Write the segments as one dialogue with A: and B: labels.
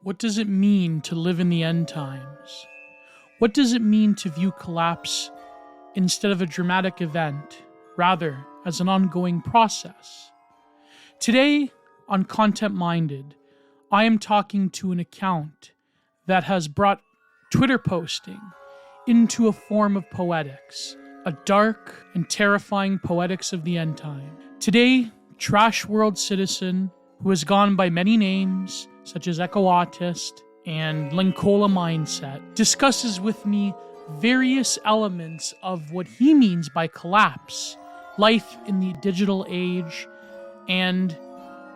A: What does it mean to live in the end times? What does it mean to view collapse instead of a dramatic event, rather as an ongoing process? Today, on Content Minded, I am talking to an account that has brought Twitter posting into a form of poetics, a dark and terrifying poetics of the end time. Today, Trashworld citizen, who has gone by many names, such as Echo Autist and Linkola Mindset, discusses with me various elements of what he means by collapse, life in the digital age, and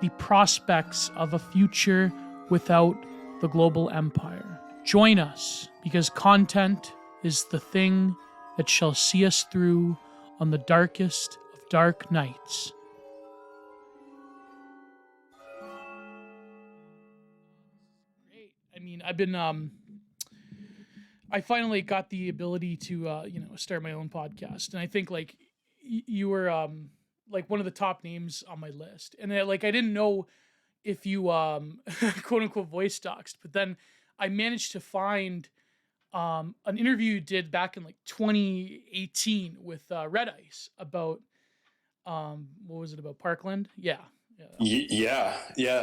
A: the prospects of a future without the global empire. Join us, because content is the thing that shall see us through on the darkest of dark nights. Great. I mean, I finally got the ability to, start my own podcast. And I think you were, like one of the top names on my list. And I didn't know if you, quote unquote voice doxed, but then I managed to find, an interview you did back in 2018 with, Red Ice about, what was it about Parkland? Yeah.
B: Yeah.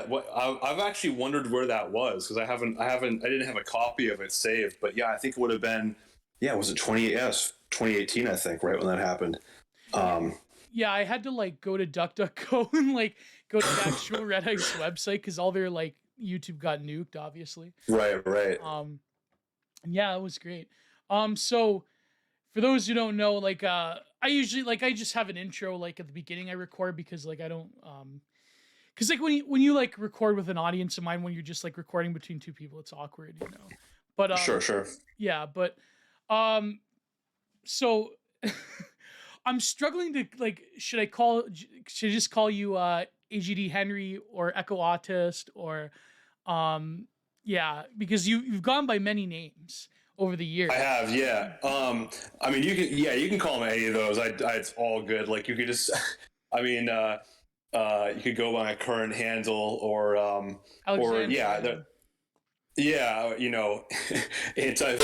B: What I've actually wondered where that was because I didn't have a copy of it saved. But yeah, I think it would have been, yeah, was it 2018? I think right when that happened.
A: Yeah, I had to go to DuckDuckGo and go to the actual Red Ice website because all their YouTube got nuked, obviously.
B: Right.
A: And yeah, it was great. So for those who don't know, I usually I just have an intro at the beginning I record because I don't because when you record with an audience of mine when you're just recording between two people, it's awkward, you know. But
B: Sure.
A: yeah, but um so I'm struggling to should I just call you AGD Henry or Echo Autist or yeah, because you've gone by many names over the years.
B: I have, yeah. I mean, you can call them any of those. It's all good. Like you could just, I mean, you could go by my current handle or yeah, you know, it's a.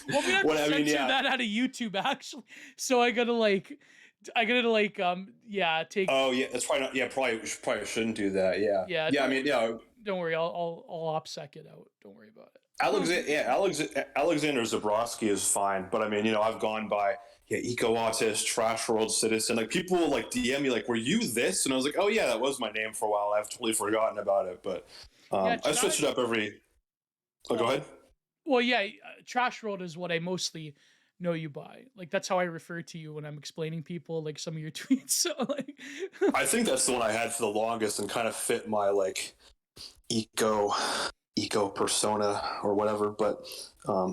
A: Well, we have to censor that out of YouTube actually. So I gotta take.
B: Oh yeah, that's probably not. Yeah, probably shouldn't do that. Yeah.
A: Yeah.
B: I mean, yeah.
A: Don't worry, I'll OPSEC it out. Don't worry about it.
B: Alexander Zabrowski is fine, but I mean, you know, I've gone by Eco Autist, Trashworld Citizen. Like people will DM me were you this? And I was like, oh yeah, that was my name for a while. I've totally forgotten about it, but I switched it up every. Oh, go ahead.
A: Well, yeah, Trashworld is what I mostly know you by. That's how I refer to you when I'm explaining people some of your tweets. So
B: I think that's the one I had for the longest and kind of fit my eco persona or whatever, but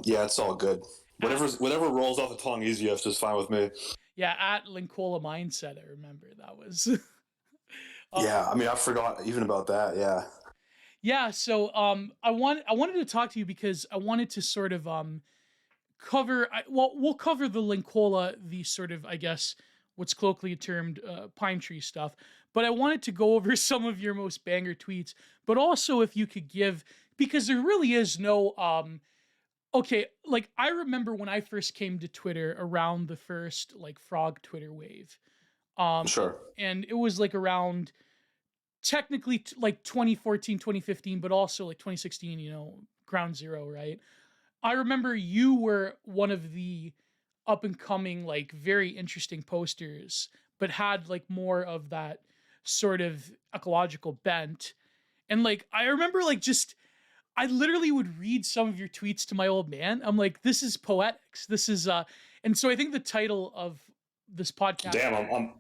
B: yeah, it's all good. Whatever rolls off the tongue easiest is fine with me.
A: Yeah, at Linkola Mindset, I remember that was.
B: Yeah, I mean, I forgot even about that.
A: Yeah, so I wanted to talk to you because I wanted to sort of cover. We'll cover the Linkola, the sort of, I guess, what's colloquially termed pine tree stuff. But I wanted to go over some of your most banger tweets, but also if you could give, because there really is no, okay, I remember when I first came to Twitter around the first frog Twitter wave.
B: Sure.
A: And it was around technically 2014, 2015, but also 2016, ground zero, right? I remember you were one of the up and coming, very interesting posters, but had more of that sort of ecological bent. And I remember I literally would read some of your tweets to my old man. I'm like, this is Poetics. This is and so I think the title of this podcast.
B: Damn,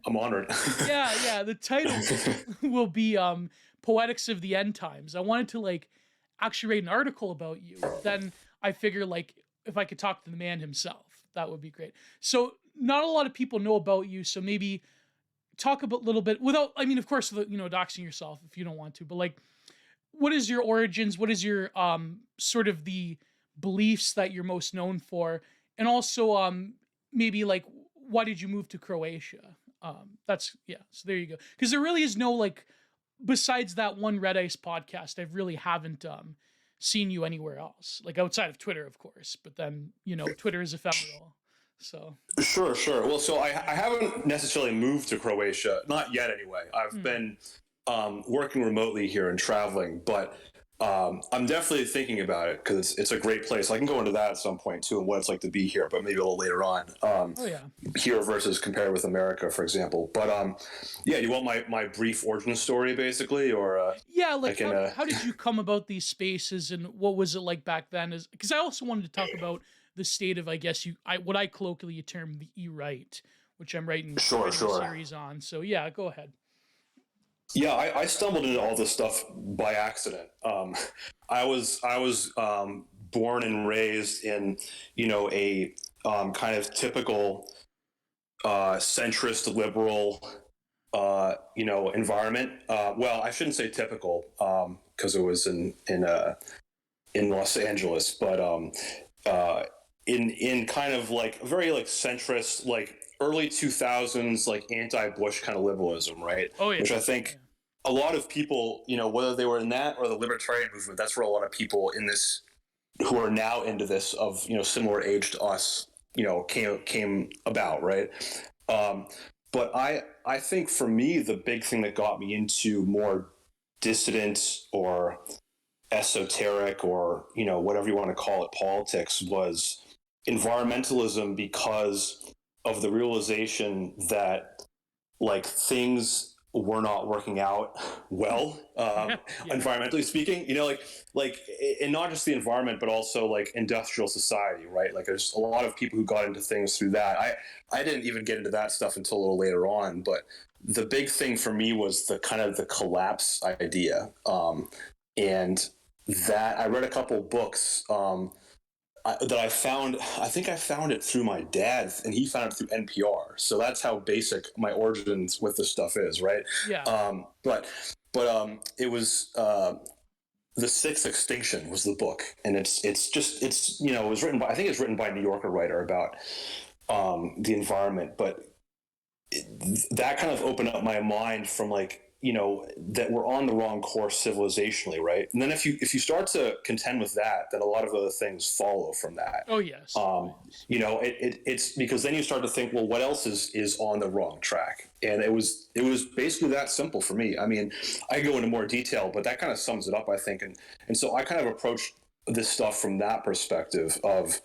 B: I'm honored.
A: Yeah. The title will be Poetics of the Endtimes. I wanted to actually write an article about you. Then I figure if I could talk to the man himself, that would be great. So not a lot of people know about you, so maybe talk about a little bit without, I mean, of course, doxing yourself if you don't want to, but what is your origins? What is your sort of the beliefs that you're most known for? And also maybe why did you move to Croatia? So there you go. Because there really is no besides that one Red Ice podcast, I really haven't seen you anywhere else, like outside of Twitter, of course. But then, Twitter is ephemeral. So
B: Sure, sure. Well, so I haven't necessarily moved to Croatia, not yet anyway. I've been working remotely here and traveling, but I'm definitely thinking about it because it's a great place. I can go into that at some point too, and what it's like to be here, but maybe a little later on.
A: oh yeah.
B: Here versus compared with America, for example. But yeah, you want my brief origin story, basically, or
A: Yeah, like how did you come about these spaces, and what was it like back then? Is because I also wanted to talk about the state of, I guess what I colloquially term the e-right, which I'm writing
B: Sure,
A: a
B: sure.
A: series on. So yeah, go ahead.
B: Yeah, I stumbled into all this stuff by accident. I was born and raised in a kind of typical centrist liberal environment. Well, I shouldn't say typical because it was in Los Angeles, but in kind of like very like centrist, like early 2000s, like anti-Bush kind of liberalism, right?
A: Oh yeah.
B: Which I think a lot of people, whether they were in that or the libertarian movement, that's where a lot of people in this who are now into this of similar age to us, came about, right? But I think for me, the big thing that got me into more dissident or esoteric or whatever you want to call it, politics, was environmentalism, because of the realization that like things were not working out well, environmentally speaking, like and not just the environment, but also like industrial society, right? Like there's a lot of people who got into things through that. I didn't even get into that stuff until a little later on, but the big thing for me was the kind of the collapse idea. And that I read a couple books that I found. I think I found it through my dad, and he found it through NPR. So that's how basic my origins with this stuff is, right?
A: Yeah.
B: But it was The Sixth Extinction was the book, and it's it was written by, I think it's written by a New Yorker writer about the environment, but that kind of opened up my mind from like that we're on the wrong course civilizationally, right? And then if you start to contend with that, then a lot of other things follow from that.
A: Oh yes.
B: It's because then you start to think, well, what else is on the wrong track? And it was basically that simple for me. I mean, I go into more detail, but that kind of sums it up, I think. And so I kind of approached this stuff from that perspective of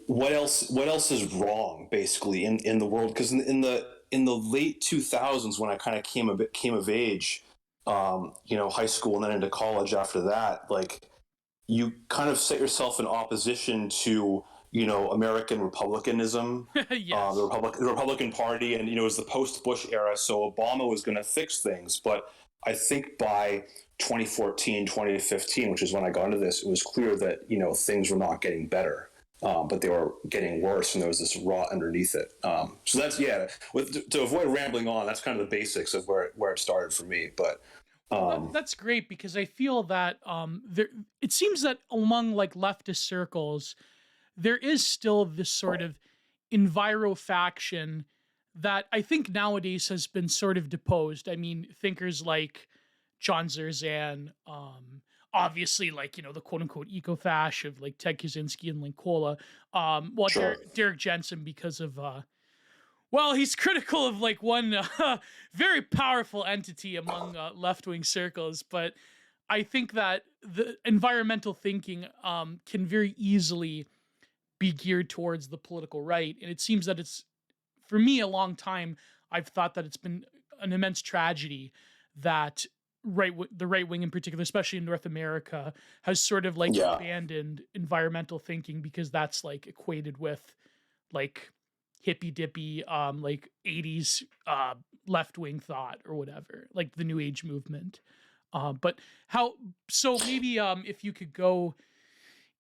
B: what else is wrong basically in the world, because in the late 2000s, when I kind of came of age, high school and then into college after that, like you kind of set yourself in opposition to American republicanism.
A: Yes.
B: The Republican Party, and it was the post-Bush era, so Obama was going to fix things, but I think by 2014 2015, which is when I got into this, it was clear that things were not getting better. But they were getting worse, and there was this rot underneath it. So that's to avoid rambling on, that's kind of the basics of where it started for me. But
A: that's great, because I feel that it seems that among like leftist circles, there is still this sort of envirofaction that I think nowadays has been sort of deposed. I mean, thinkers like John Zerzan, obviously, like, the quote unquote eco-fash of like Ted Kaczynski and Linkola.
B: Sure.
A: Derek Jensen, because of, he's critical of like one very powerful entity among left-wing circles. But I think that the environmental thinking can very easily be geared towards the political right. And it seems that it's, for me, a long time, I've thought that it's been an immense tragedy that the right wing in particular, especially in North America, has sort of like abandoned environmental thinking, because that's like equated with like hippy dippy, like 80s left wing thought or whatever, like the New Age movement. But maybe if you could go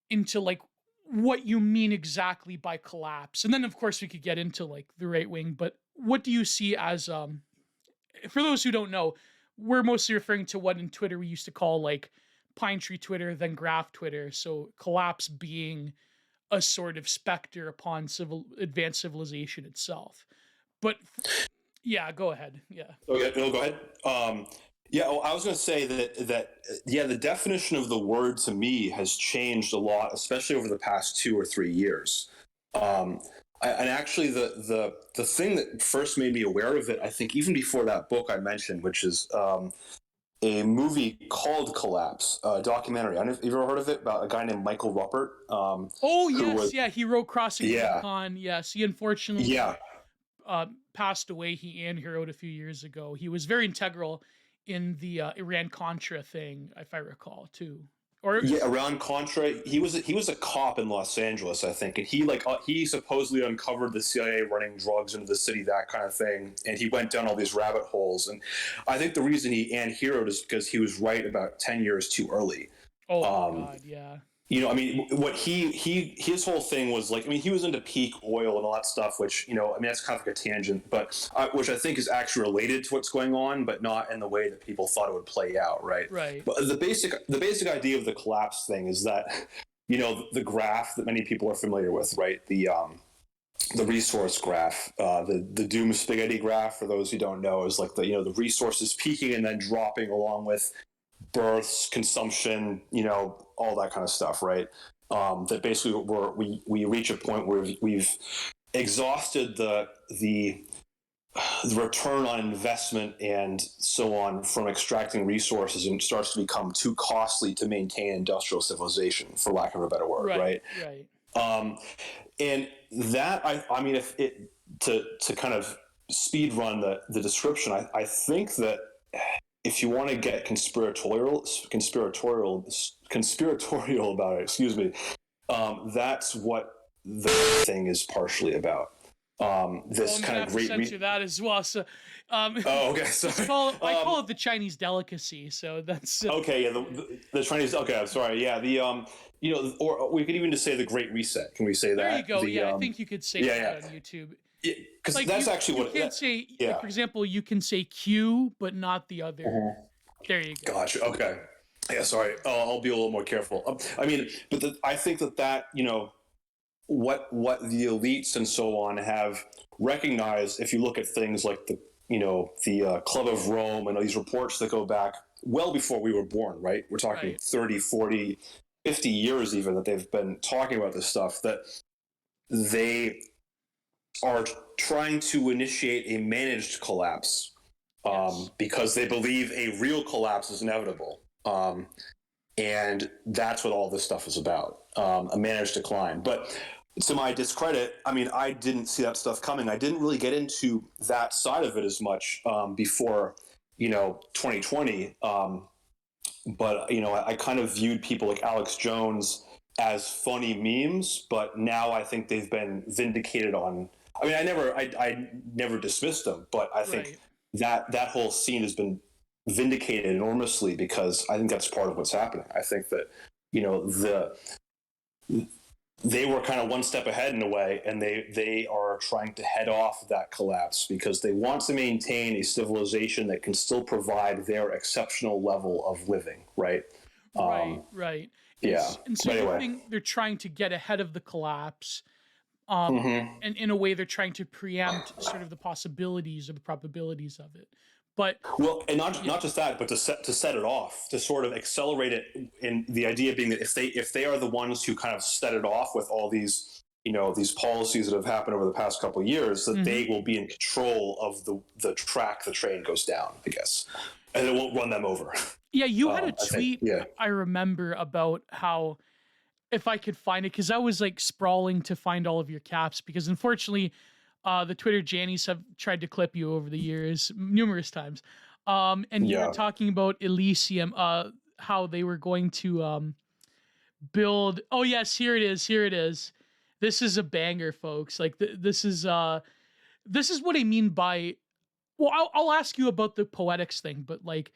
A: into like what you mean exactly by collapse, and then of course we could get into like the right wing. But what do you see as, for those who don't know, we're mostly referring to what in Twitter we used to call like Pine Tree Twitter, then Graph Twitter. So collapse being a sort of specter upon advanced civilization itself. But Yeah, go ahead. Yeah.
B: Okay, no, go ahead. Yeah, well, I was going to say that the definition of the word to me has changed a lot, especially over the past 2 or 3 years. And actually, the thing that first made me aware of it, I think, even before that book I mentioned, which is a movie called Collapse, a documentary. I don't know if you've ever heard of it, about a guy named Michael Ruppert.
A: Oh
B: Who
A: yes,
B: was
A: yeah. He wrote Crossing
B: yeah,
A: Rubicon. Yes, he unfortunately
B: yeah,
A: passed away. He and heroed a few years ago. He was very integral in the Iran Contra thing, if I recall, too. Or
B: yeah. Around Contra, he was a cop in Los Angeles, I think, and he supposedly uncovered the CIA running drugs into the city, that kind of thing, and he went down all these rabbit holes. And I think the reason he heroed is because he was right about 10 years too early.
A: oh my
B: Um,
A: god, yeah,
B: I mean, what his whole thing was like, I mean, he was into peak oil and all that stuff, which, I mean, that's kind of like a tangent, but which I think is actually related to what's going on, but not in the way that people thought it would play out, right?
A: right.
B: But the basic idea of the collapse thing is that, the graph that many people are familiar with, right? The resource graph, the doom spaghetti graph, for those who don't know, is like the resources peaking and then dropping along with births, consumption, all that kind of stuff, right? That basically we reach a point where we've exhausted the return on investment and so on from extracting resources, and it starts to become too costly to maintain industrial civilization, for lack of a better word, right?
A: Right.
B: And that I mean, if it to kind of speed run the description, I think that if you want to get conspiratorial about it, excuse me, that's what the thing is partially about. This kind of great
A: censor that as well. So,
B: oh, okay, sorry.
A: I call it the Chinese delicacy. So that's
B: Okay, yeah, the Chinese. Okay, I'm sorry. Yeah, or we could even just say the Great Reset. Can we say that?
A: There you go. I think you could say that on YouTube.
B: Because that's actually what
A: you can't say.
B: Yeah.
A: Like, for example, you can say Q, but not the other.
B: Mm-hmm.
A: There you go.
B: Gotcha. Okay. Yeah. Sorry. I'll be a little more careful. I mean, but I think that what the elites and so on have recognized, if you look at things like the Club of Rome and these reports that go back well before we were born, right? We're talking
A: Right.
B: 30, 40, 50 years even, that they've been talking about this stuff, that they are trying to initiate a managed collapse,
A: Yes.
B: because they believe a real collapse is inevitable. And that's what all this stuff is about, a managed decline. But to my discredit, I mean, I didn't see that stuff coming. I didn't really get into that side of it as much before, 2020. But, I kind of viewed people like Alex Jones as funny memes, but now I think they've been vindicated on. I mean, I never dismissed them, but I think that whole scene has been vindicated enormously, because I think that's part of what's happening. I think that they were kind of one step ahead in a way, and they are trying to head off that collapse because they want to maintain a civilization that can still provide their exceptional level of living, right?
A: Right.
B: Yeah.
A: And so
B: Anyway.
A: you think they're trying to get ahead of the collapse.
B: Mm-hmm.
A: And in a way, they're trying to preempt sort of the possibilities or the probabilities of it. But
B: and not just that, but to set it off, to sort of accelerate it. In the idea being that if they are the ones who kind of set it off with all these these policies that have happened over the past couple of years, that they will be in control of the track the train goes down, I guess, and it won't run them over.
A: Yeah, you had a tweet,
B: yeah.
A: I remember, about how, if I could find it, because I was like sprawling to find all of your caps, because unfortunately the Twitter Jannies have tried to clip you over the years numerous times. And you were talking about Elysium, how they were going to build. Oh yes, here it is. This is a banger, folks. Like this is what I mean by. Well, I'll ask you about the Poetics thing, but like,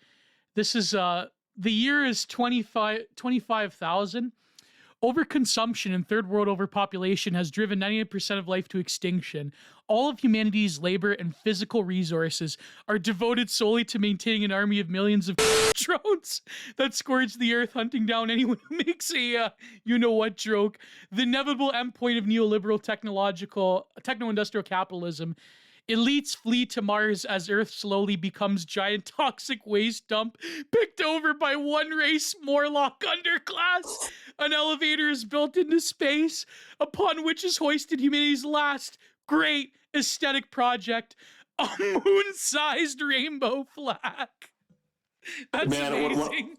A: this is the year is 25,000. Overconsumption and third world overpopulation has driven 98% of life to extinction. All of humanity's labor and physical resources are devoted solely to maintaining an army of millions of drones that scourge the earth, hunting down anyone who makes a you-know-what joke. The inevitable endpoint of neoliberal techno-industrial capitalism Elites flee to Mars as Earth slowly becomes giant toxic waste dump, picked over by one race Morlock underclass. An elevator is built into space, upon which is hoisted humanity's last great aesthetic project, a moon-sized rainbow flag. That's amazing.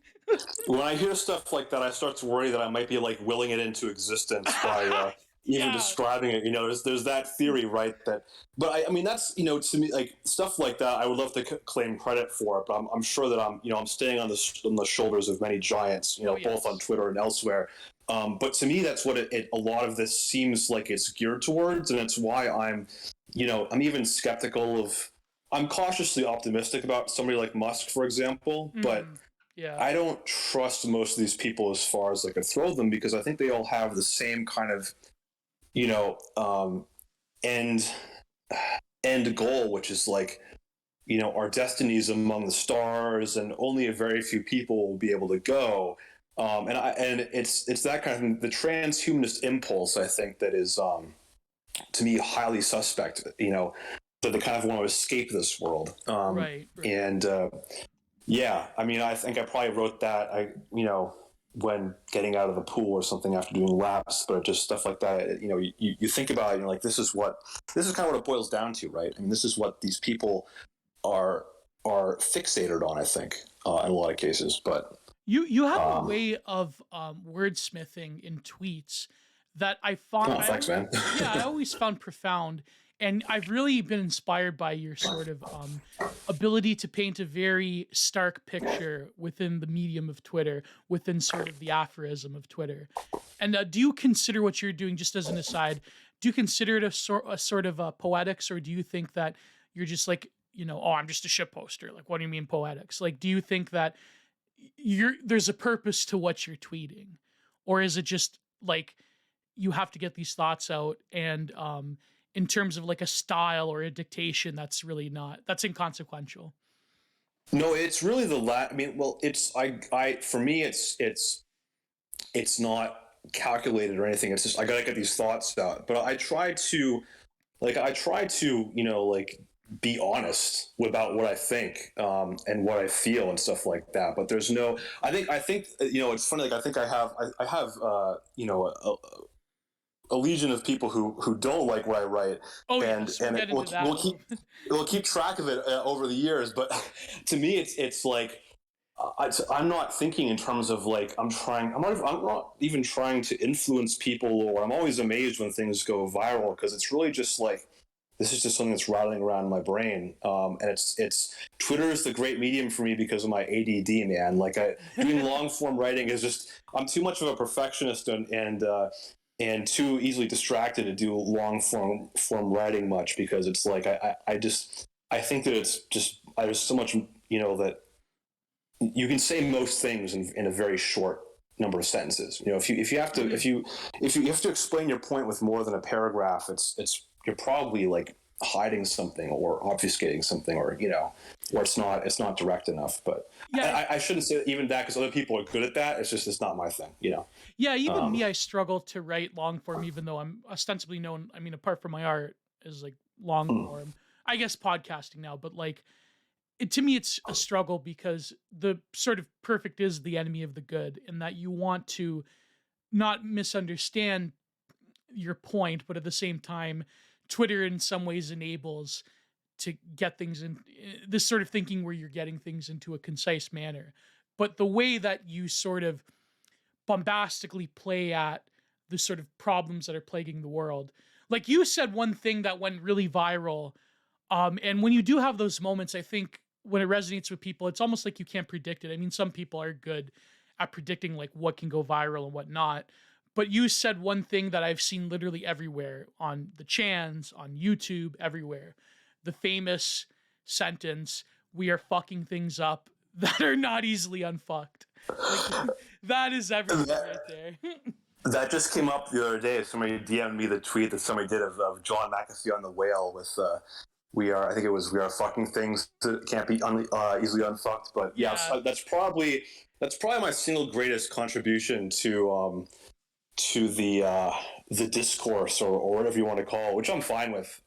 B: When I hear stuff like that, I start to worry that I might be like willing it into existence by even describing it. There's that theory, right? But I mean, that's to me, like stuff like that, I would love to claim credit for. But I'm sure that I'm standing on the shoulders of many giants, both on Twitter and elsewhere. But to me, that's what a lot of this seems like it's geared towards, and it's why I'm even skeptical of. I'm cautiously optimistic about somebody like Musk, for example, but I don't trust most of these people as far as I could throw them, because I think they all have the same kind of, end goal, which is like, our destiny is among the stars, and only a very few people will be able to go. And it's that kind of thing, the transhumanist impulse, I think, that is, to me, highly suspect. That they kind of want to escape this world.
A: Right.
B: And I mean, I think I probably wrote that, when getting out of the pool or something after doing laps, but just stuff like that. You think about it, and you're like, this is kind of what it boils down to, right? I mean, this is what these people are fixated on, I think, in a lot of cases. But
A: you have a way of wordsmithing in tweets that I found.
B: Thanks, man.
A: I always found profound. And I've really been inspired by your sort of ability to paint a very stark picture within the medium of Twitter, within sort of the aphorism of Twitter. And do you consider what you're doing, just as an aside, do you consider it a sort of poetics, or do you think that you're just like, I'm just a shit poster? Like, what do you mean poetics? Like, do you think that there's a purpose to what you're tweeting? Or is it just like you have to get these thoughts out, and in terms of like a style or a dictation, that's inconsequential?
B: No, it's really I mean, well, for me, it's not calculated or anything. It's just, I gotta get these thoughts out. But I try to be honest about what I think, and what I feel and stuff like that. But there's no, I think, it's funny. Like, I think I have, a legion of people who don't like what I write, we'll keep track of it over the years. But to me, it's like, I'm not thinking in terms of like I'm not even trying to influence people, or I'm always amazed when things go viral, because it's really just like, this is just something that's rattling around in my brain. And it's Twitter is the great medium for me because of my ADD, man. Like, doing long form writing is just, I'm too much of a perfectionist and too easily distracted to do long form writing much, because it's like I think that it's just, there's so much that you can say most things in a very short number of sentences. If you have to explain your point with more than a paragraph, you're probably like hiding something or obfuscating something, or or it's not direct enough. But I shouldn't say even that, because other people are good at that. It's not my thing.
A: Even me, I struggle to write long form, even though I'm ostensibly known, I mean, apart from my art, as like long form. I guess podcasting now, but like, to me, it's a struggle, because the sort of perfect is the enemy of the good, in that you want to not misunderstand your point, but at the same time, Twitter in some ways enables to get things in this sort of thinking where you're getting things into a concise manner. But the way that you sort of bombastically play at the sort of problems that are plaguing the world, like you said, one thing that went really viral, and when you do have those moments, I think when it resonates with people, it's almost like you can't predict it. I mean, some people are good at predicting like what can go viral and what not. But you said one thing that I've seen literally everywhere, on the chans, on YouTube, everywhere. The famous sentence, "We are fucking things up that are not easily unfucked." Like, that is everything right there.
B: That just came up the other day. Somebody DM'd me the tweet that somebody did of John McAfee on the whale with we are fucking things that can't be easily unfucked. But so that's probably my single greatest contribution to the discourse, or whatever you want to call it, which I'm fine with.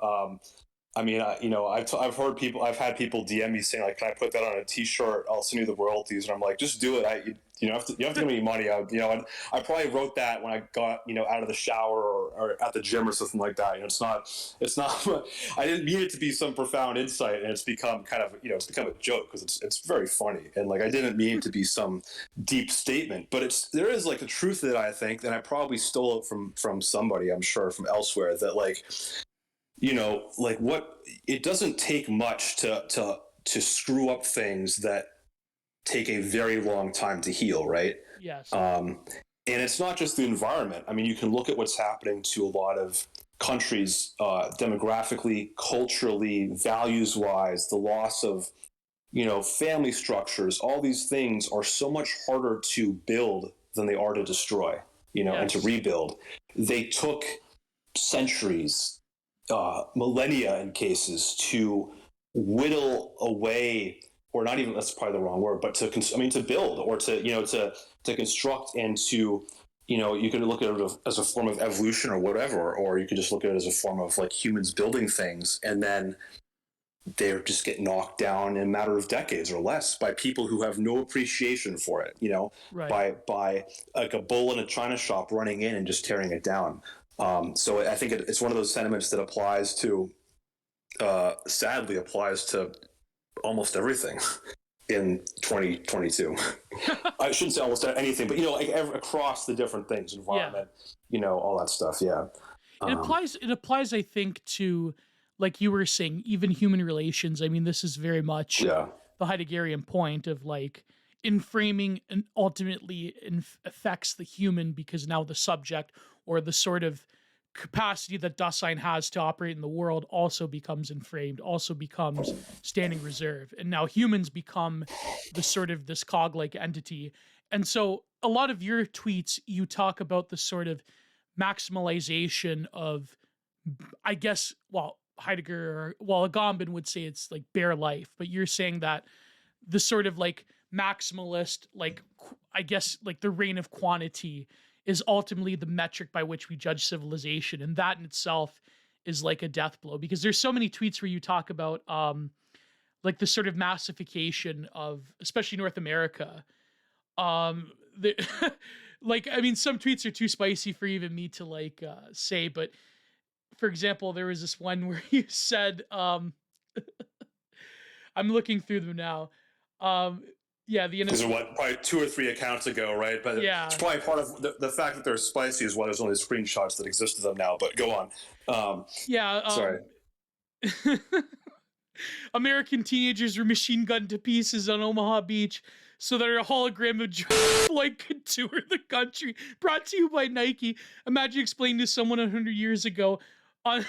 B: I mean, I've heard people, I've had people DM me saying like, "Can I put that on a T-shirt? I'll send you the royalties." And I'm like, "Just do it. You don't have to give me money." I probably wrote that when I got out of the shower or at the gym or something like that. It's not. I didn't mean it to be some profound insight, and it's become kind of it's become a joke because it's very funny, and like I didn't mean it to be some deep statement, but there is like a truth to it, I think, that I probably stole it from somebody, I'm sure, from elsewhere, that like like what it doesn't take much to screw up things that take a very long time to heal, right?
A: Yes.
B: And it's not just the environment. I mean, you can look at what's happening to a lot of countries, demographically, culturally, values wise, the loss of family structures. All these things are so much harder to build than they are to destroy, and to rebuild. They took centuries, millennia in cases, to whittle away, or not even, that's probably the wrong word, but to build, or to construct, and to you could look at it as a form of evolution or whatever, or you could just look at it as a form of like humans building things, and then they just get knocked down in a matter of decades or less by people who have no appreciation for it,
A: Right.
B: by like a bull in a china shop running in and just tearing it down. So I think it's one of those sentiments that applies to, sadly, applies to almost everything in 2022. I shouldn't say almost anything, but like across the different things, environment, all that stuff. Yeah.
A: It applies, I think, to, like you were saying, even human relations. I mean, this is very much
B: Yeah.
A: the Heideggerian point of like in framing, and ultimately affects the human, because now the subject, or the sort of capacity that Dasein has to operate in the world, also becomes inframed, also becomes standing reserve. And now humans become the sort of this cog-like entity. And so a lot of your tweets, you talk about the sort of maximalization of, I guess, well, Heidegger, well, Agamben would say it's like bare life, but you're saying that the sort of like maximalist, like, I guess, like the reign of quantity is ultimately the metric by which we judge civilization. And that in itself is like a death blow, because there's so many tweets where you talk about like the sort of massification of, especially North America. The, like, I mean, some tweets are too spicy for even me to like say, but for example, there was this one where you said, I'm looking through them now. Yeah,
B: These are probably 2 or 3 accounts ago, right? But it's probably part of the fact that they're spicy is why there's only screenshots that exist of them now. But go on. Sorry.
A: American teenagers were machine gunned to pieces on Omaha Beach so that a hologram of George Floyd could tour the country. Brought to you by Nike. Imagine explaining to someone 100 years ago, on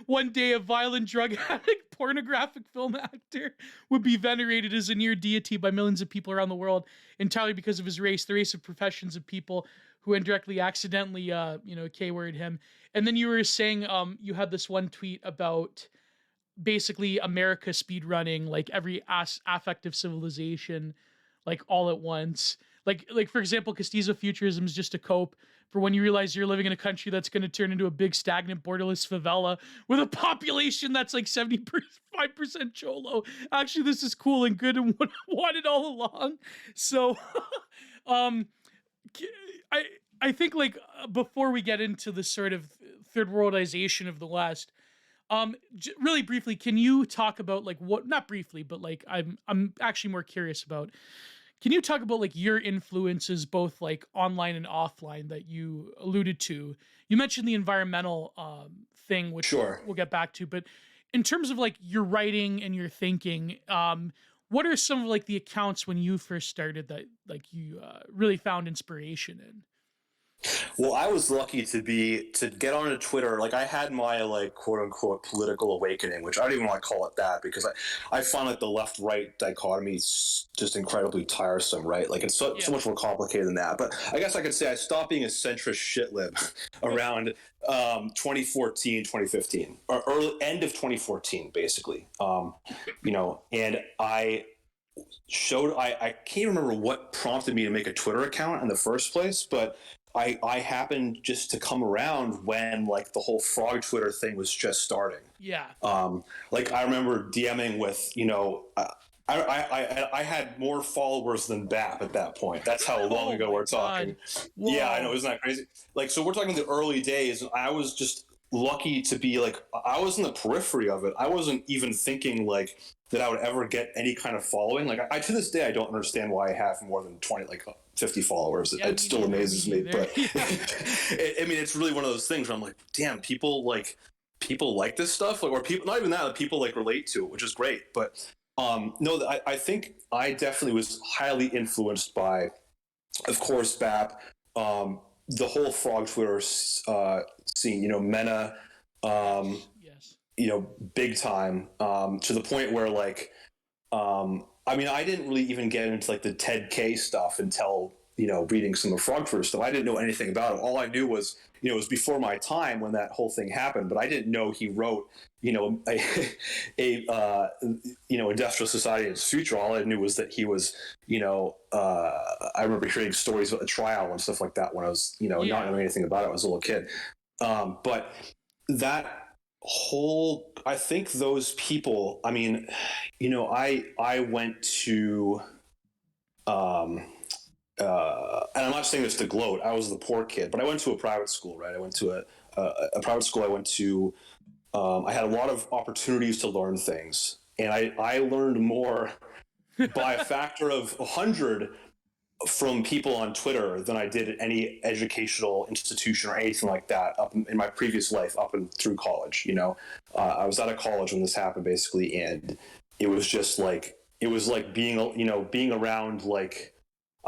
A: one day a violent drug addict, pornographic film actor would be venerated as a near deity by millions of people around the world, entirely because of his race, the race of professions of people who indirectly, accidentally, K-word him. And then you were saying you had this one tweet about basically America speedrunning like every affective civilization, like all at once. Like for example, Castizo futurism is just a cope for when you realize you're living in a country that's going to turn into a big stagnant borderless favela with a population that's like 75% cholo. Actually, this is cool and good and what I wanted all along. So, I I think like before we get into the sort of third worldization of the West, really briefly, can you talk about like what? Not briefly, but like I'm actually more curious about. Can you talk about like your influences, both like online and offline, that you alluded to? You mentioned the environmental thing, which
B: Sure.
A: we'll get back to, but in terms of like your writing and your thinking, what are some of like the accounts when you first started that like you really found inspiration in?
B: Well, I was lucky to get onto Twitter. Like I had my like quote unquote political awakening, which I don't even want to call it that because I find like the left right dichotomy is just incredibly tiresome, right? Like it's so much more complicated than that. But I guess I could say I stopped being a centrist shitlib around 2014, 2015, or early end of 2014, basically. And I I can't remember what prompted me to make a Twitter account in the first place, but I happened just to come around when like the whole frog Twitter thing was just starting.
A: Yeah.
B: Like I remember DMing with, I had more followers than BAP at that point. That's how long
A: Oh
B: ago
A: my
B: we're talking.
A: God.
B: Yeah, I know,
A: Whoa.
B: isn't that crazy? Like, so we're talking the early days. I was just lucky to be like, I was in the periphery of it. I wasn't even thinking like that I would ever get any kind of following. Like, I to this day, I don't understand why I have more than 20, like 50 followers.
A: Yeah,
B: It
A: me
B: still
A: neither.
B: amazes me. But
A: Yeah.
B: I mean, it's really one of those things where I'm like, damn, people like this stuff, like, or people, not even that, people like relate to it, which is great. But no, I think I definitely was highly influenced by, of course, BAP, the whole frog Twitter scene, Mena, um,
A: Yes. Yes.
B: big time, to the point where like, I mean, I didn't really even get into like the Ted K stuff until reading some of Frog Twitter stuff. I didn't know anything about him. All I knew was it was before my time when that whole thing happened, but I didn't know he wrote a industrial society in its future. All I knew was that he was I remember hearing stories about the trial and stuff like that when I was not
A: Yeah.
B: knowing anything about it when I was a little kid. But that whole, I think those people, I mean, I went to and I'm not saying this to gloat. I was the poor kid, but I went to a private school, right? I went to a private school. I went to. I had a lot of opportunities to learn things, and I learned more by a factor of 100 from people on Twitter than I did at any educational institution or anything like that up in my previous life, up and through college. I was out of college when this happened, basically, and it was just like being around like.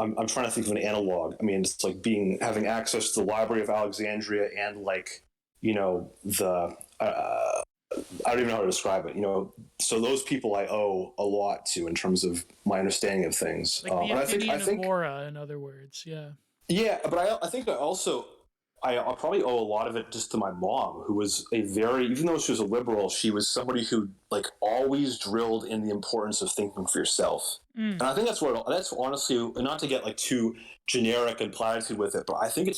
B: I'm trying to think of an analog. I mean, it's like having access to the Library of Alexandria and like, the I don't even know how to describe it. So those people I owe a lot to in terms of my understanding of things.
A: Like the
B: And I
A: Athenian
B: think,
A: Agora, in other words. Yeah.
B: yeah, but I think I probably owe a lot of it just to my mom, who was even though she was a liberal, she was somebody who like always drilled in the importance of thinking for yourself.
A: Mm.
B: And I think that's honestly, not to get like too generic and platitude with it, but I think it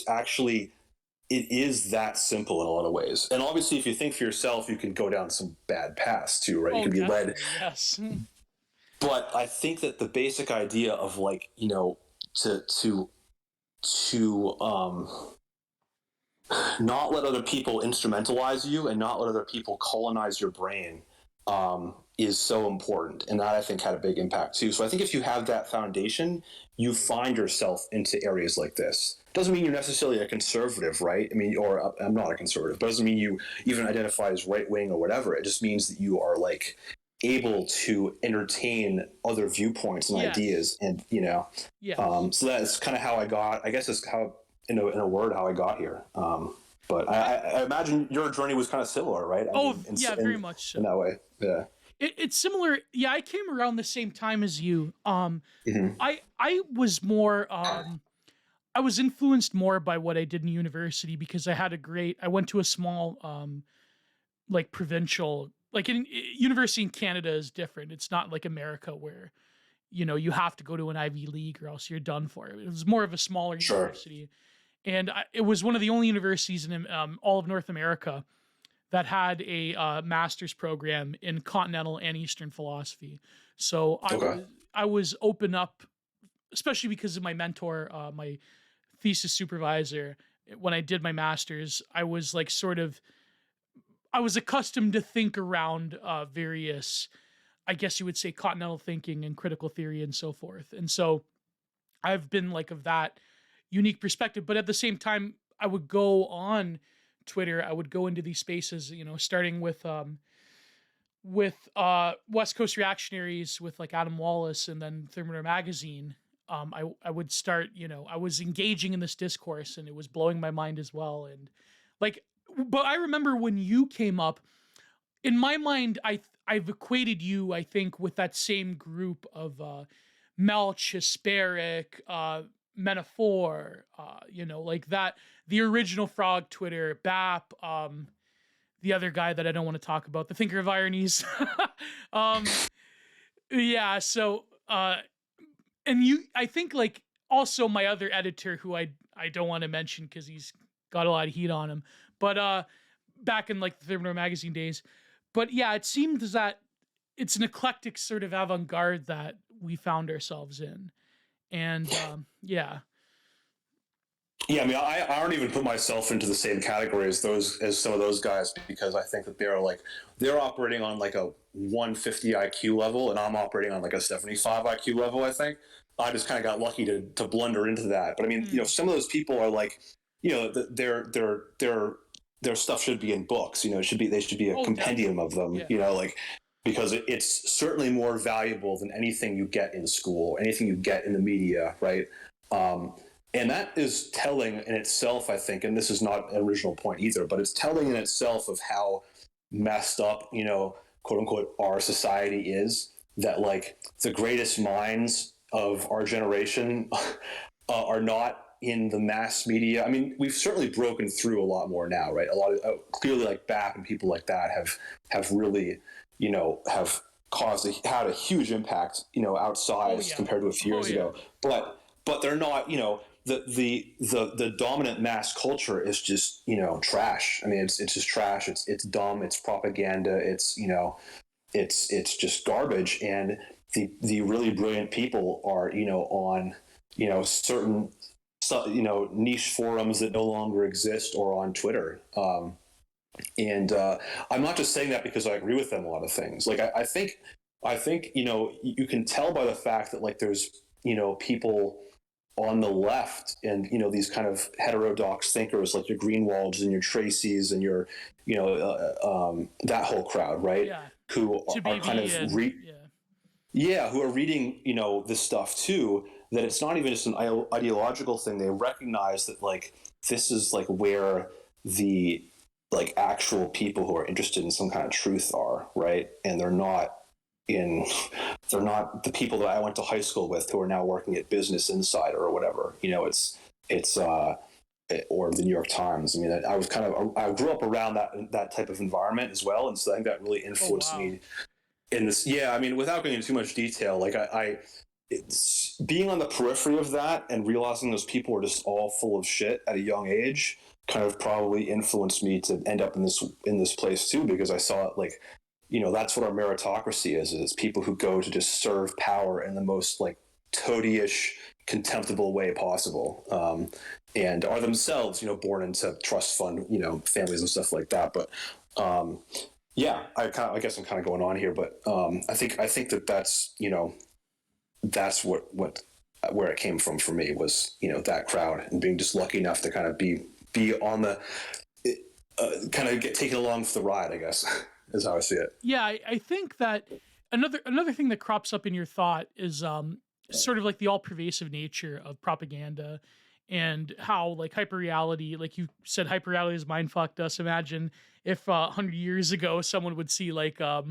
B: is that simple in a lot of ways. And obviously, if you think for yourself, you can go down some bad paths too, right? You
A: Oh,
B: can be led.
A: definitely. Yes.
B: But I think that the basic idea of like, to not let other people instrumentalize you and not let other people colonize your brain is so important. And that I think had a big impact too. So I think if you have that foundation, you find yourself into areas like this. Doesn't mean you're necessarily a conservative, right? I mean, or I'm not a conservative, but doesn't mean you even identify as right wing or whatever. It just means that you are like able to entertain other viewpoints and
A: Yes.
B: ideas, and
A: Yes.
B: so that's kind of how I got. I guess that's how, in a word, how I got here. But I imagine your journey was kind of similar, right?
A: Yeah, very much
B: in
A: so.
B: that way. Yeah.
A: It's similar. Yeah, I came around the same time as you.
B: Mm-hmm.
A: I was more I was influenced more by what I did in university because I went to a small like provincial, like university in Canada is different. It's not like America where you have to go to an Ivy League or else you're done for. It was more of a smaller
B: Sure.
A: university, and it was one of the only universities in all of North America that had a master's program in continental and Eastern philosophy. So
B: Okay.
A: I was open up, especially because of my mentor, my thesis supervisor. When I did my master's, I was like I was accustomed to think around various, I guess you would say, continental thinking and critical theory and so forth. And so I've been like of that unique perspective. But at the same time, I would go on Twitter. I would go into these spaces, starting with West Coast reactionaries with like Adam Wallace and then Thermometer Magazine. I would start, I was engaging in this discourse and it was blowing my mind as well. And like, but I remember when you came up, in my mind, I've equated you, I think, with that same group of Melch, Hesperic, Metaphor, like that, the original Frog Twitter, BAP, the other guy that I don't want to talk about, the Thinker of Ironies. um, yeah, so And I think like also my other editor who I don't want to mention because he's got a lot of heat on him, but back in like the Thermidor magazine days. But yeah, it seems that it's an eclectic sort of avant-garde that we found ourselves in. And yeah.
B: Yeah, I mean, I don't even put myself into the same category as some of those guys, because I think that they're operating on like a 150 IQ level, and I'm operating on like a 75 IQ level. I think I just kind of got lucky to blunder into that. But I mean, some of those people are like, their stuff should be in books. They should be a compendium of them.
A: Yeah.
B: Like, because it's certainly more valuable than anything you get in school, anything you get in the media, right? And that is telling in itself, I think, and this is not an original point either, but it's telling in itself of how messed up, quote unquote, our society is, that like the greatest minds of our generation are not in the mass media. I mean, we've certainly broken through a lot more now, right? A lot of clearly like BAP and people like that have really, have had a huge impact, outsized compared to a few years ago. But they're not, the dominant mass culture is just, trash. I mean, it's just trash. It's dumb. It's propaganda. It's just garbage. And the really brilliant people are, on, certain, niche forums that no longer exist, or on Twitter. And I'm not just saying that because I agree with them a lot of things. Like, I think, you can tell by the fact that like there's, people on the left and, these kind of heterodox thinkers like your Greenwalds and your Tracys and your, that whole crowd, right?
A: Yeah.
B: Who are kind of, who are reading, this stuff too, that it's not even just an ideological thing. They recognize that like, this is like where the like actual people who are interested in some kind of truth are, right? And they're not the people that I went to high school with who are now working at Business Insider or whatever. Or the New York Times. I mean, I grew up around that type of environment as well, and so I think that really influenced me in this. Yeah, I mean, without going into too much detail, like it's being on the periphery of that and realizing those people are just all full of shit at a young age kind of probably influenced me to end up in this place too, because I saw it like, that's what our meritocracy is people who go to just serve power in the most like toady-ish, contemptible way possible, and are themselves, born into trust fund, families and stuff like that. But I guess I'm kind of going on here, but I think that's that's what where it came from for me was, that crowd, and being just lucky enough to kind of be on the kind of get taken along for the ride, I guess. Is how I see it.
A: Yeah, I think that another thing that crops up in your thought is sort of like the all-pervasive nature of propaganda, and how like hyperreality, like you said, hyperreality has mind fucked us. Imagine if 100 years ago someone would see like I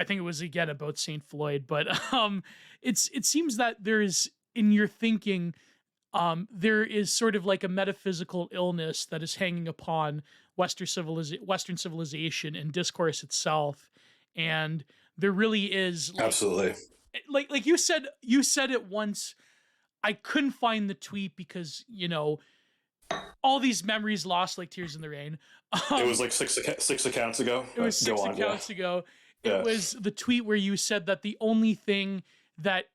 A: think it was again about Saint Floyd, but it seems that there is in your thinking there is sort of like a metaphysical illness that is hanging upon Western civilization and discourse itself, and there really is like,
B: absolutely
A: like you said it once. I couldn't find the tweet because all these memories lost like tears in the rain.
B: It was like six accounts ago.
A: It was six accounts ago. It was the tweet where you said that the only thing that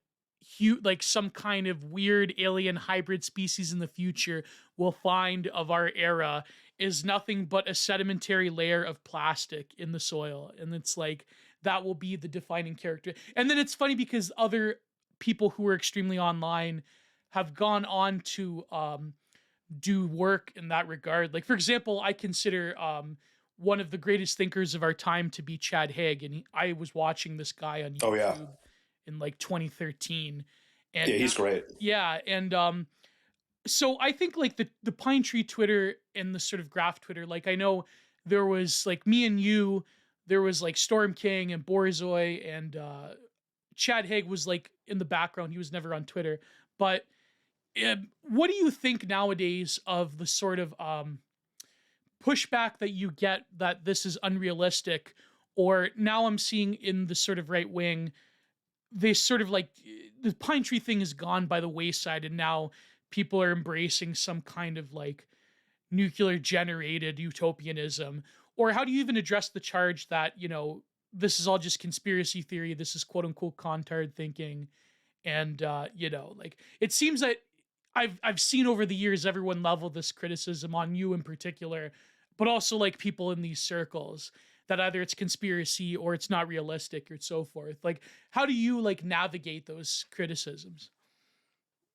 A: like some kind of weird alien hybrid species in the future will find of our era is nothing but a sedimentary layer of plastic in the soil. And it's like, that will be the defining character. And then it's funny because other people who are extremely online have gone on to do work in that regard. Like, for example, I consider one of the greatest thinkers of our time to be Chad Haig. And I was watching this guy on YouTube in like 2013. And
B: he's great.
A: Yeah. And so I think like the Pine Tree Twitter and the sort of graph Twitter, like I know there was like me and you, there was like Storm King and Borzoi, and Chad Haig was like in the background. He was never on Twitter. But what do you think nowadays of the sort of pushback that you get that this is unrealistic? Or now I'm seeing in the sort of right wing, they sort of like the pine tree thing is gone by the wayside, and now people are embracing some kind of like nuclear generated utopianism? Or how do you even address the charge that, this is all just conspiracy theory, this is quote unquote contard thinking? And like, it seems that I've seen over the years everyone level this criticism on you in particular, but also like people in these circles, that either it's conspiracy or it's not realistic or so forth. Like, how do you like navigate those criticisms?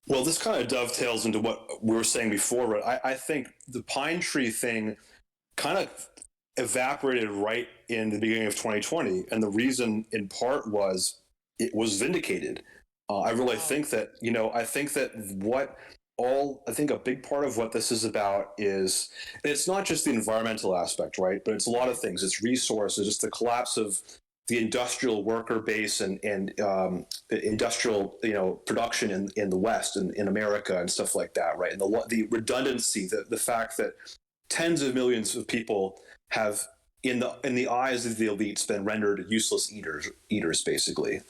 B: Well, this kind of dovetails into what we were saying before, but I think the pine tree thing kind of evaporated right in the beginning of 2020. And the reason, in part, was it was vindicated. I really think that, I think that I think a big part of what this is about is, and it's not just the environmental aspect, right? But it's a lot of things. It's resources, it's the collapse of the industrial worker base and industrial production in the West and in America and stuff like that, right? And the redundancy, the fact that tens of millions of people have, in the eyes of the elites, been rendered useless eaters basically.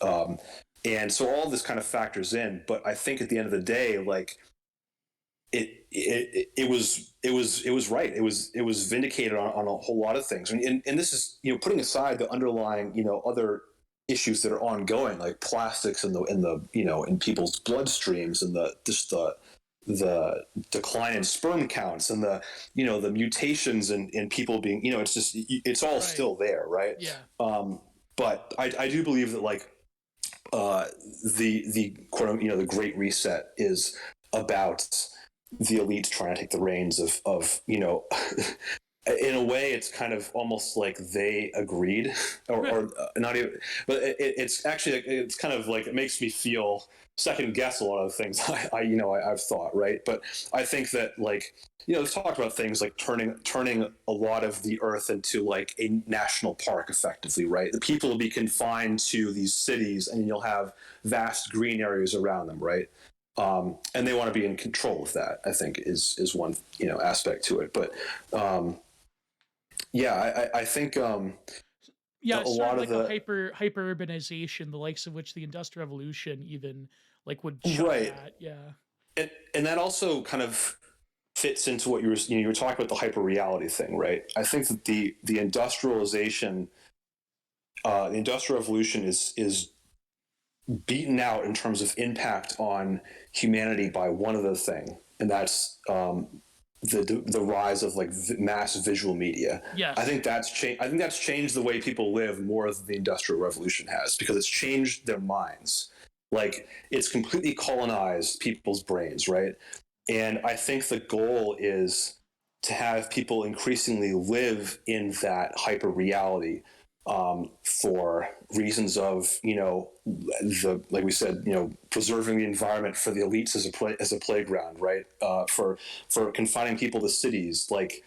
B: And so all this kind of factors in. But I think at the end of the day, like, it was right. It was vindicated on a whole lot of things. And this is, putting aside the underlying, other issues that are ongoing, like plastics in people's bloodstreams, and the decline in sperm counts, and the mutations in people being, it's all still there, right?
A: Yeah.
B: But I do believe that, like, the quote, the Great Reset is about the elites trying to take the reins of in a way, it's kind of almost like they agreed, or not even. But it's actually, it's kind of like, it makes me feel second guess a lot of things I've thought, right? But I think that, like, they've talked about things like turning a lot of the earth into like a national park, effectively, right? The people will be confined to these cities, and you'll have vast green areas around them, right? And they want to be in control of that, I think, is one aspect to it. But I think
A: yeah,
B: a
A: it's sort
B: lot
A: of
B: of
A: like a
B: the
A: hyper urbanization, the likes of which the Industrial Revolution even like would show
B: right,
A: at. Yeah.
B: and that also kind of fits into what you were talking about, the hyper reality thing, right? I think that the industrialization, the Industrial Revolution is beaten out in terms of impact on humanity by one other thing, and that's the rise of like mass visual media.
A: Yes.
B: I think that's changed the way people live more than the Industrial Revolution has, because it's changed their minds. Like, it's completely colonized people's brains, right? And I think the goal is to have people increasingly live in that hyper reality, for reasons of, like we said, preserving the environment for the elites as a playground, right? For confining people to cities, like,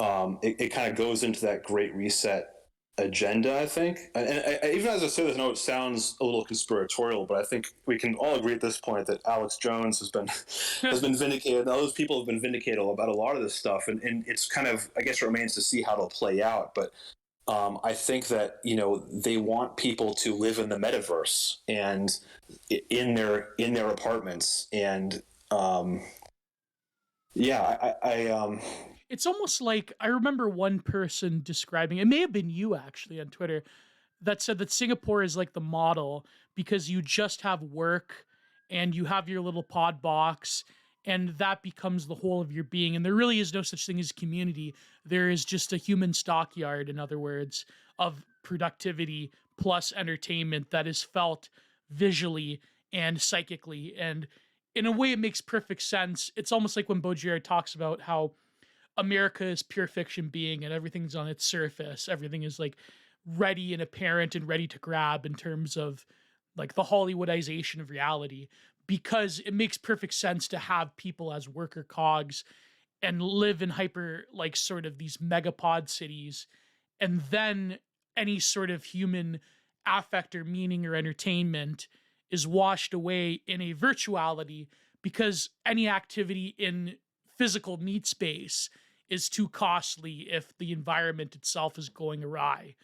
B: it kind of goes into that Great Reset agenda, I think. And even as I say this, I know it sounds a little conspiratorial, but I think we can all agree at this point that Alex Jones has been vindicated. And those people have been vindicated about a lot of this stuff, and it's kind of, I guess, it remains to see how it'll play out. But I think that they want people to live in the metaverse and in their apartments, and
A: It's almost like, I remember one person describing, it may have been you actually on Twitter, that said that Singapore is like the model because you just have work and you have your little pod box, and that becomes the whole of your being. And there really is no such thing as community. There is just a human stockyard, in other words, of productivity plus entertainment that is felt visually and psychically. And in a way, it makes perfect sense. It's almost like when Baudrillard talks about how America is pure fiction being and everything's on its surface. Everything is like ready and apparent and ready to grab in terms of like the Hollywoodization of reality, because it makes perfect sense to have people as worker cogs and live in hyper, like, sort of these megapod cities. And then any sort of human affect or meaning or entertainment is washed away in a virtuality, because any activity in physical meat space is too costly if the environment itself is going awry.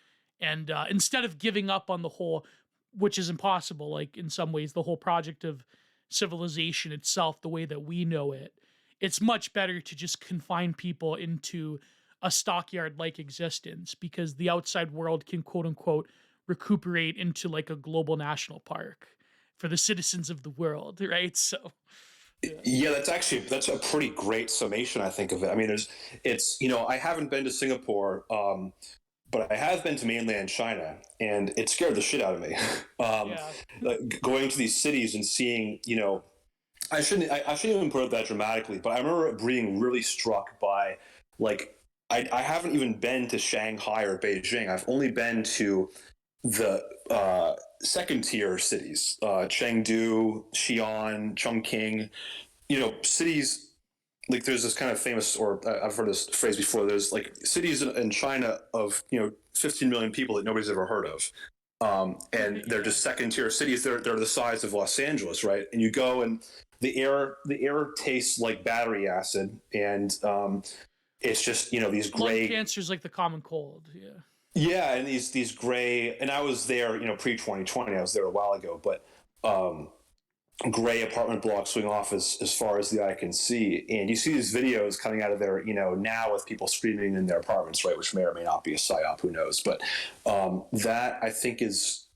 A: And instead of giving up on the whole which is impossible. Like in some ways, the whole project of civilization itself, the way that we know it, it's much better to just confine people into a stockyard like existence, because the outside world can quote unquote recuperate into like a global national park for the citizens of the world, right? So
B: Yeah, that's a pretty great summation, I think, of it. I mean, it's I haven't been to Singapore, but I have been to mainland China, and it scared the shit out of me.
A: yeah.
B: Like, going to these cities and seeing, I shouldn't even put it that dramatically, but I remember being really struck by, like, I haven't even been to Shanghai or Beijing. I've only been to the second tier cities, Chengdu, Xi'an, Chongqing, cities. Like, there's this kind of famous, or I've heard this phrase before, there's like cities in China of 15 million people that nobody's ever heard of, and they're just second tier cities. They're the size of Los Angeles, right? And you go, and the air tastes like battery acid, and it's just these
A: Lung
B: gray.
A: cancer is like the common cold. Yeah.
B: Yeah, and these gray, and I was there, pre 2020. I was there a while ago, but gray apartment blocks swing off as far as the eye can see, and you see these videos coming out of there, now, with people screaming in their apartments, right, which may or may not be a psyop, who knows? But that, I think, is.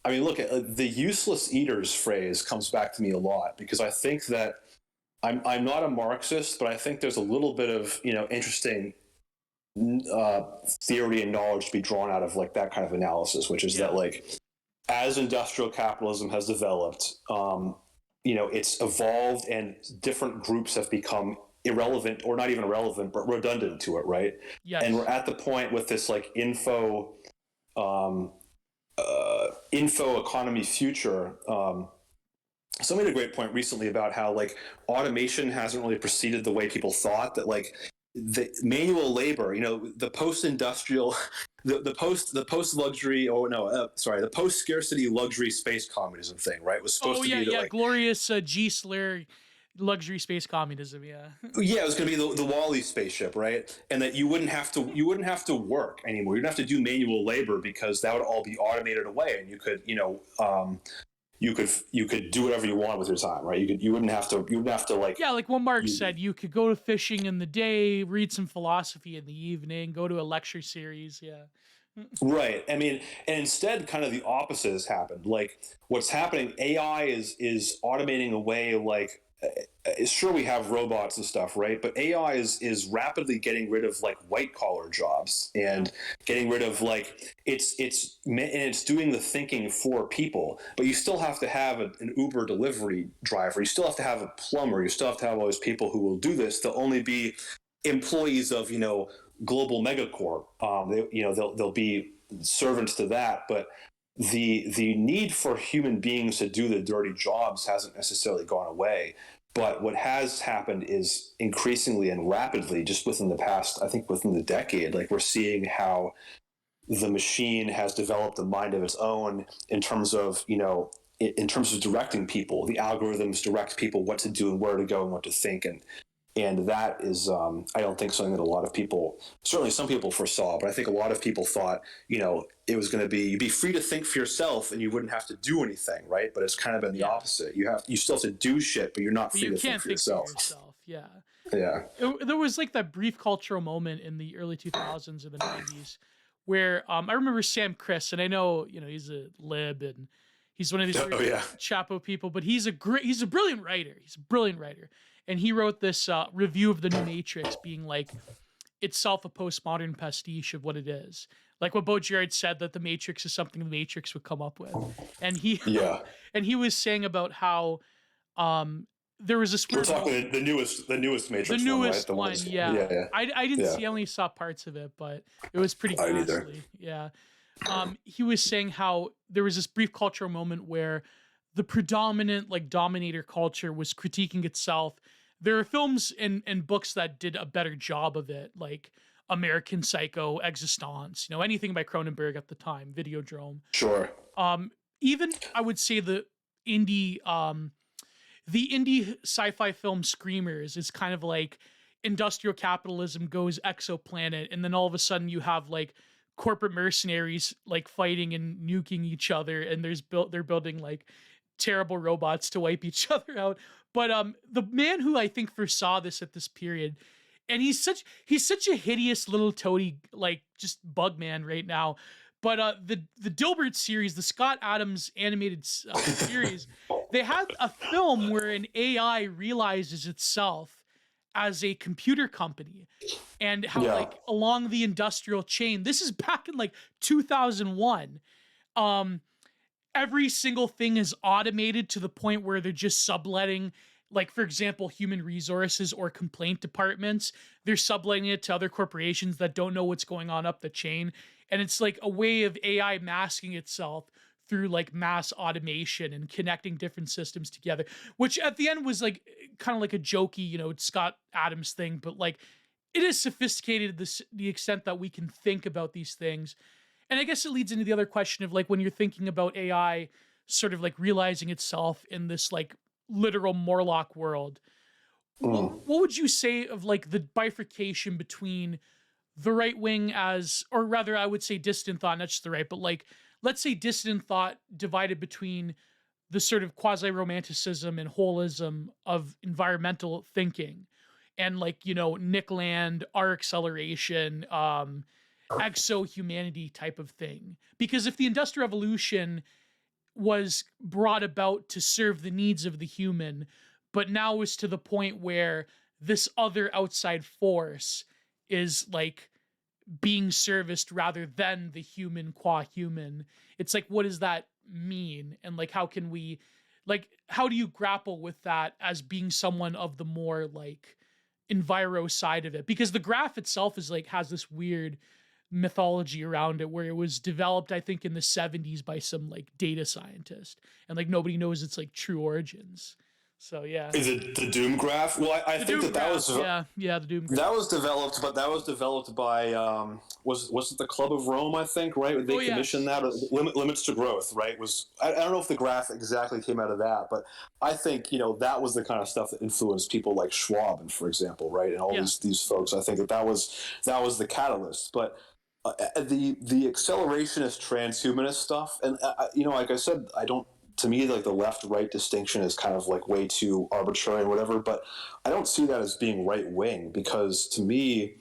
B: I mean, look, the useless eaters phrase comes back to me a lot, because I think that I'm not a Marxist, but I think there's a little bit of interesting theory and knowledge to be drawn out of like that kind of analysis, which is that, like, as industrial capitalism has developed, it's evolved, and different groups have become irrelevant, or not even irrelevant, but redundant to it, right?
A: Yes.
B: And we're at the point with this like info economy future. Somebody made a great point recently about how, like, automation hasn't really proceeded the way people thought. That, like, the manual labor, the post-industrial, the post scarcity luxury space communism thing, right? Was supposed to be like,
A: glorious G Slayer luxury space communism. Yeah.
B: Yeah, it was going to be the Wall-E spaceship, right? And that you wouldn't have to work anymore. You wouldn't have to do manual labor, because that would all be automated away, and you could you could do whatever you want with your time, right? You wouldn't have to like.
A: Yeah, like what Marx said, you could go to fishing in the day, read some philosophy in the evening, go to a lecture series. Yeah.
B: Right. I mean, and instead, kind of the opposite has happened. Like, what's happening, AI is automating away. Like, sure, we have robots and stuff, right? But AI is rapidly getting rid of like white collar jobs, and getting rid of, like, it's doing the thinking for people. But you still have to have an Uber delivery driver. You still have to have a plumber. You still have to have all those people who will do this. They'll only be employees of global megacorp. They'll be servants to that, but the need for human beings to do the dirty jobs hasn't necessarily gone away. But what has happened is, increasingly and rapidly, just within the past, I think within the decade, like, we're seeing how the machine has developed a mind of its own in terms of directing people. The algorithms direct people what to do and where to go and what to think, and that is, I don't think, something that a lot of people, certainly some people, foresaw, but I think a lot of people thought, it was going to be, you'd be free to think for yourself and you wouldn't have to do anything, right? But it's kind of been the opposite. You still have to do shit, but you're not free to think for yourself.
A: Yeah.
B: Yeah.
A: There was like that brief cultural moment in the early 2000s and the 90s where I remember Sam Criss, and I know, he's a lib and he's one of these Chapo people, but he's a brilliant writer. He's a brilliant writer. And he wrote this review of the new Matrix, being like, itself a postmodern pastiche of what it is. Like what Baudrillard said, that the Matrix is something the Matrix would come up with. And he was saying about how there was this.
B: We're talking the newest Matrix.
A: The newest
B: one,
A: right? Yeah. I didn't see. I only saw parts of it, but it was pretty ghastly. Yeah. He was saying how there was this brief cultural moment where the predominant like dominator culture was critiquing itself. There are films and books that did a better job of it, like American Psycho, Existence, anything by Cronenberg at the time, Videodrome.
B: Sure.
A: Even I would say the indie sci-fi film Screamers is kind of like industrial capitalism goes exoplanet, and then all of a sudden you have like corporate mercenaries like fighting and nuking each other, and they're building like terrible robots to wipe each other out. But the man who I think foresaw this at this period, and he's such a hideous little toady, like just bug man right now. But the Dilbert series, the Scott Adams animated series, they had a film where an AI realizes itself as a computer company, and how like along the industrial chain, this is back in like 2001, every single thing is automated to the point where they're just subletting, like, for example, human resources or complaint departments. They're subletting it to other corporations that don't know what's going on up the chain. And it's like a way of AI masking itself through like mass automation and connecting different systems together, which at the end was like kind of like a jokey, Scott Adams thing, but like it is sophisticated to the extent that we can think about these things. And I guess it leads into the other question of like, when you're thinking about AI sort of like realizing itself in this like literal Morlock world, what would you say of like the bifurcation between the right wing or rather I would say dissident thought, not just the right, but like, let's say dissident thought divided between the sort of quasi-romanticism and holism of environmental thinking, and like, Nick Land, our acceleration, exo-humanity type of thing. Because if the Industrial Revolution was brought about to serve the needs of the human, but now is to the point where this other outside force is like being serviced rather than the human qua human, it's like, what does that mean? And like, how can we, like, how do you grapple with that as being someone of the more like enviro side of it? Because the graph itself is like, has this weird mythology around it where it was developed, I think, in the 70s by some like data scientist, and like nobody knows its like true origins. So yeah.
B: Is it the Doom graph? Well, I think that was
A: the Doom graph.
B: That was developed by was it the Club of Rome? I think, right? They commissioned that. Limits to Growth, right? I don't know if the graph exactly came out of that, but I think that was the kind of stuff that influenced people like Schwab, and for example, right, and all these folks. I think that was the catalyst, but. The accelerationist transhumanist stuff, and like I said, to me, like the left-right distinction is kind of like way too arbitrary and whatever, but I don't see that as being right-wing, because to me,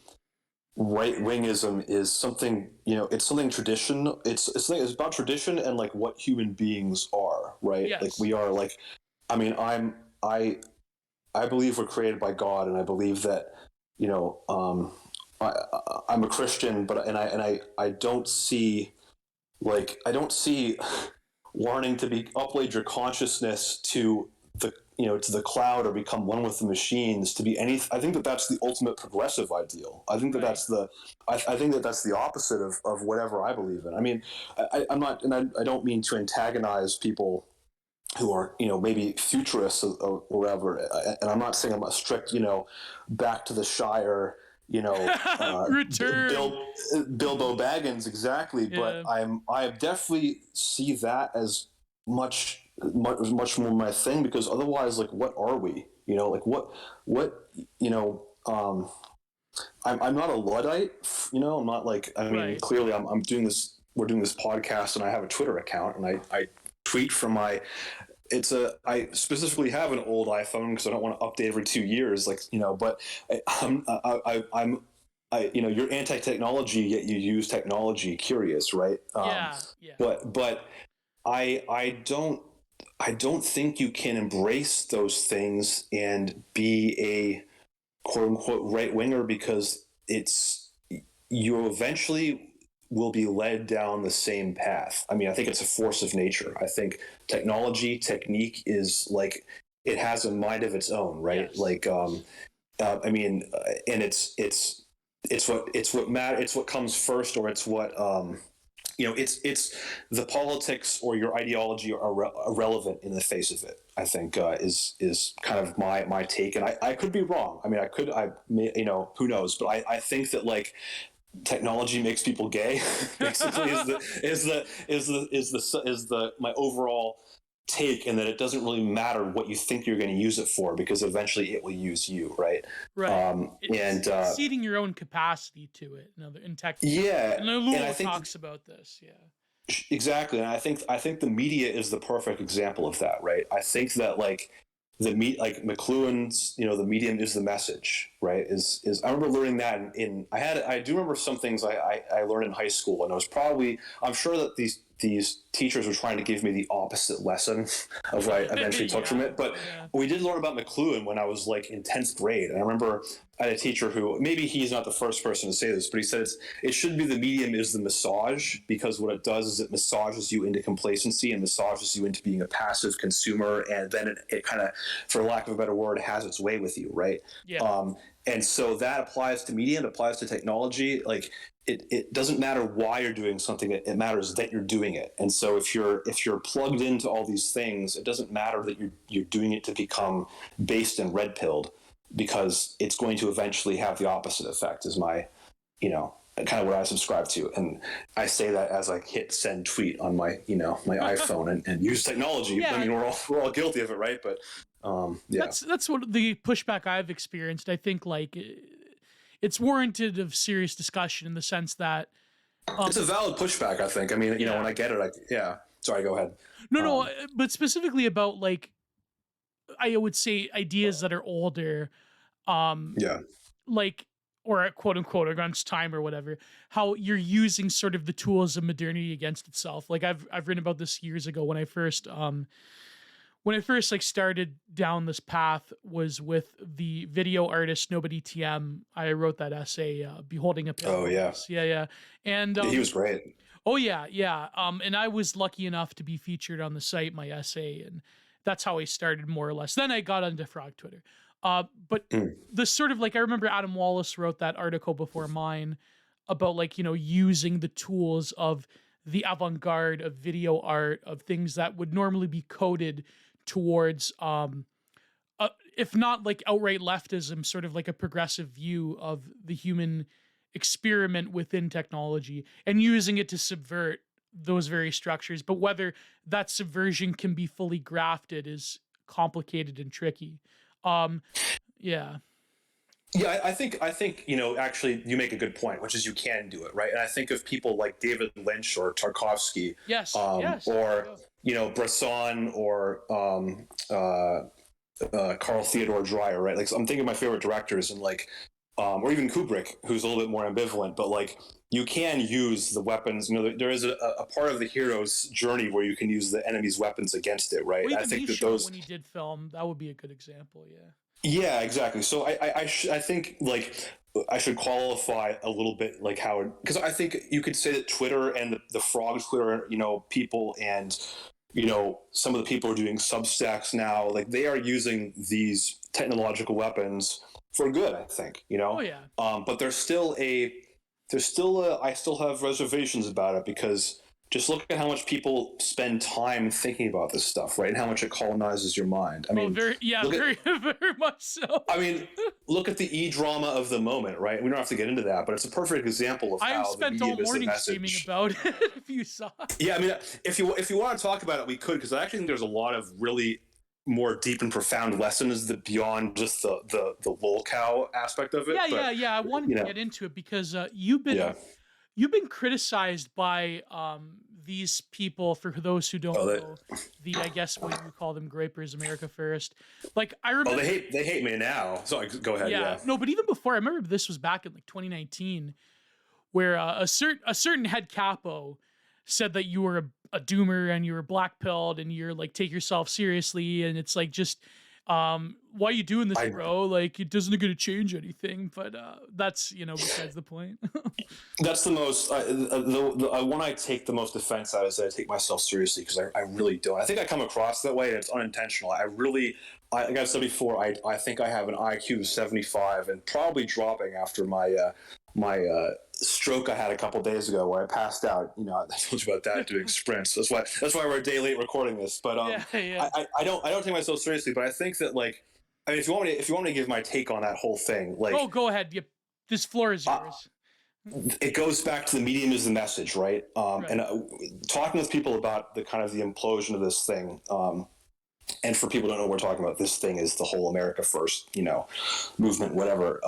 B: right-wingism is something, it's something tradition. It's about tradition and like what human beings are, right?
A: Yes.
B: Like we are like, I mean, I believe we're created by God, and I believe that, I'm a Christian, but I don't see wanting to upload your consciousness to the cloud or become one with the machines to be any. I think that's the ultimate progressive ideal. I think that that's the opposite of whatever I believe in. I mean, I'm not, and I don't mean to antagonize people who are, maybe futurists or whatever. And I'm not saying I'm a strict, back to the Shire,
A: Return.
B: Bilbo Baggins, exactly. Yeah. But I definitely see that as much more my thing, because otherwise, like, what are we? Like I'm not a Luddite. I'm not like. I mean, clearly, I'm doing this. We're doing this podcast, and I have a Twitter account, and I tweet from my. I specifically have an old iPhone because I don't want to update every 2 years, but you're anti-technology, yet you use technology, curious, right?
A: Yeah.
B: But I don't think you can embrace those things and be a quote unquote right winger, because you eventually will be led down the same path. I mean, I think it's a force of nature. I think technique is like, it has a mind of its own, right? Yes. Like, I mean, and it's what matters. It's what comes first, or it's what, it's the politics or your ideology are irrelevant in the face of it. I think is kind of my take, and I could be wrong. I mean, who knows? But I think that like, technology makes people gay, basically, is my overall take, and that it doesn't really matter what you think you're going to use it for, because eventually it will use you, right?
A: Right.
B: And
A: It's ceding your own capacity to it. In tech,
B: yeah,
A: and
B: and I
A: Lulu
B: think
A: talks about this. Yeah.
B: exactly, and I think the media is the perfect example of that, right? I think that like like McLuhan's, the medium is the message, right? Is I remember learning that I do remember some things I learned in high school, and it was probably, I'm sure that these teachers were trying to give me the opposite lesson of what I eventually took from it. But
A: Yeah.
B: we did learn about McLuhan when I was like in 10th grade. And I remember I had a teacher who, maybe he's not the first person to say this, but he said it should be the medium is the massage, because what it does is it massages you into complacency and massages you into being a passive consumer. And then it kind of, for lack of a better word, has its way with you, right?
A: Yeah.
B: And so that applies to media, it applies to technology. Like it doesn't matter why you're doing something, it matters that you're doing it. And so if you're plugged into all these things, it doesn't matter that you're doing it to become based and red pilled, because it's going to eventually have the opposite effect, is my, kind of what I subscribe to. And I say that as I hit send tweet on my, my iPhone and use technology.
A: Yeah.
B: I mean, we're all guilty of it, right? But yeah,
A: That's what the pushback I've experienced. I think like it's warranted of serious discussion in the sense that
B: it's a valid pushback, I think. I mean, when I get it, yeah. Sorry, go ahead.
A: No, but specifically about like, I would say ideas that are older,
B: Yeah.
A: like, or quote unquote against time or whatever, how you're using sort of the tools of modernity against itself. Like I've written about this years ago when I first like started down this path was with the video artist Nobody TM. I wrote that essay, Beholding a Pale.
B: Oh yeah.
A: Yeah. And
B: he was great.
A: Oh yeah. And I was lucky enough to be featured on the site, my essay, and that's how I started more or less. Then I got onto Frog Twitter. But the sort of like, I remember Adam Wallace wrote that article before mine about like, using the tools of the avant-garde of video art, of things that would normally be coded towards, if not like outright leftism, sort of like a progressive view of the human experiment within technology, and using it to subvert those very structures. But whether that subversion can be fully grafted is complicated and tricky. Yeah.
B: Yeah, I think actually you make a good point, which is you can do it, right? And I think of people like David Lynch or Tarkovsky,
A: Yes.
B: or Bresson or Carl Theodor Dreyer, right? Like, so I'm thinking of my favorite directors, and like, or even Kubrick, who's a little bit more ambivalent, but like you can use the weapons. There is a part of the hero's journey where you can use the enemy's weapons against it, right?
A: Well,
B: I think that those,
A: when he did film, that would be a good example. Yeah.
B: Yeah, exactly. So I think like I should qualify a little bit like how, because I think you could say that Twitter and the frog Twitter, people, and some of the people who are doing Substacks now, like they are using these technological weapons for good, I think.
A: Oh yeah.
B: But I still have reservations about it, because just look at how much people spend time thinking about this stuff, right? And how much it colonizes your mind. I mean,
A: very much so.
B: I mean, look at the e-drama of the moment, right? We don't have to get into that, but it's a perfect example of how the medium is the message. I spent all morning streaming about it, if you saw. Yeah, I mean, if you want to talk about it, we could, because I actually think there's a lot of really more deep and profound lessons that beyond just the lolcow aspect of it.
A: Yeah. I wanted to get into it because you've been criticized by these people, for those who don't know, I guess what you call them, Grapers, America First. Like, I remember...
B: Oh, they hate me now. So go ahead, yeah.
A: No, but even before, I remember this was back in like 2019, where a certain head capo said that you were a doomer and you were black-pilled and you're like, take yourself seriously, and it's like, just... why are you doing this, bro? Like, it doesn't going to change anything. But that's besides the point.
B: That's the most the one I take the most offense at is that I take myself seriously, because I really don't. I think I come across that way, and it's unintentional. Like I said before, I think I have an IQ of 75, and probably dropping after my stroke I had a couple days ago, where I passed out. I told you about that, doing sprints. That's why we're a day late recording this. But I don't take myself seriously. But I think that, like, I mean, if you want me to give my take on that whole thing, like,
A: go ahead. This floor is yours.
B: it goes back to the medium is the message, right?
A: Right.
B: And talking with people about the kind of the implosion of this thing, and for people who don't know what we're talking about, this thing is the whole America First, movement, whatever.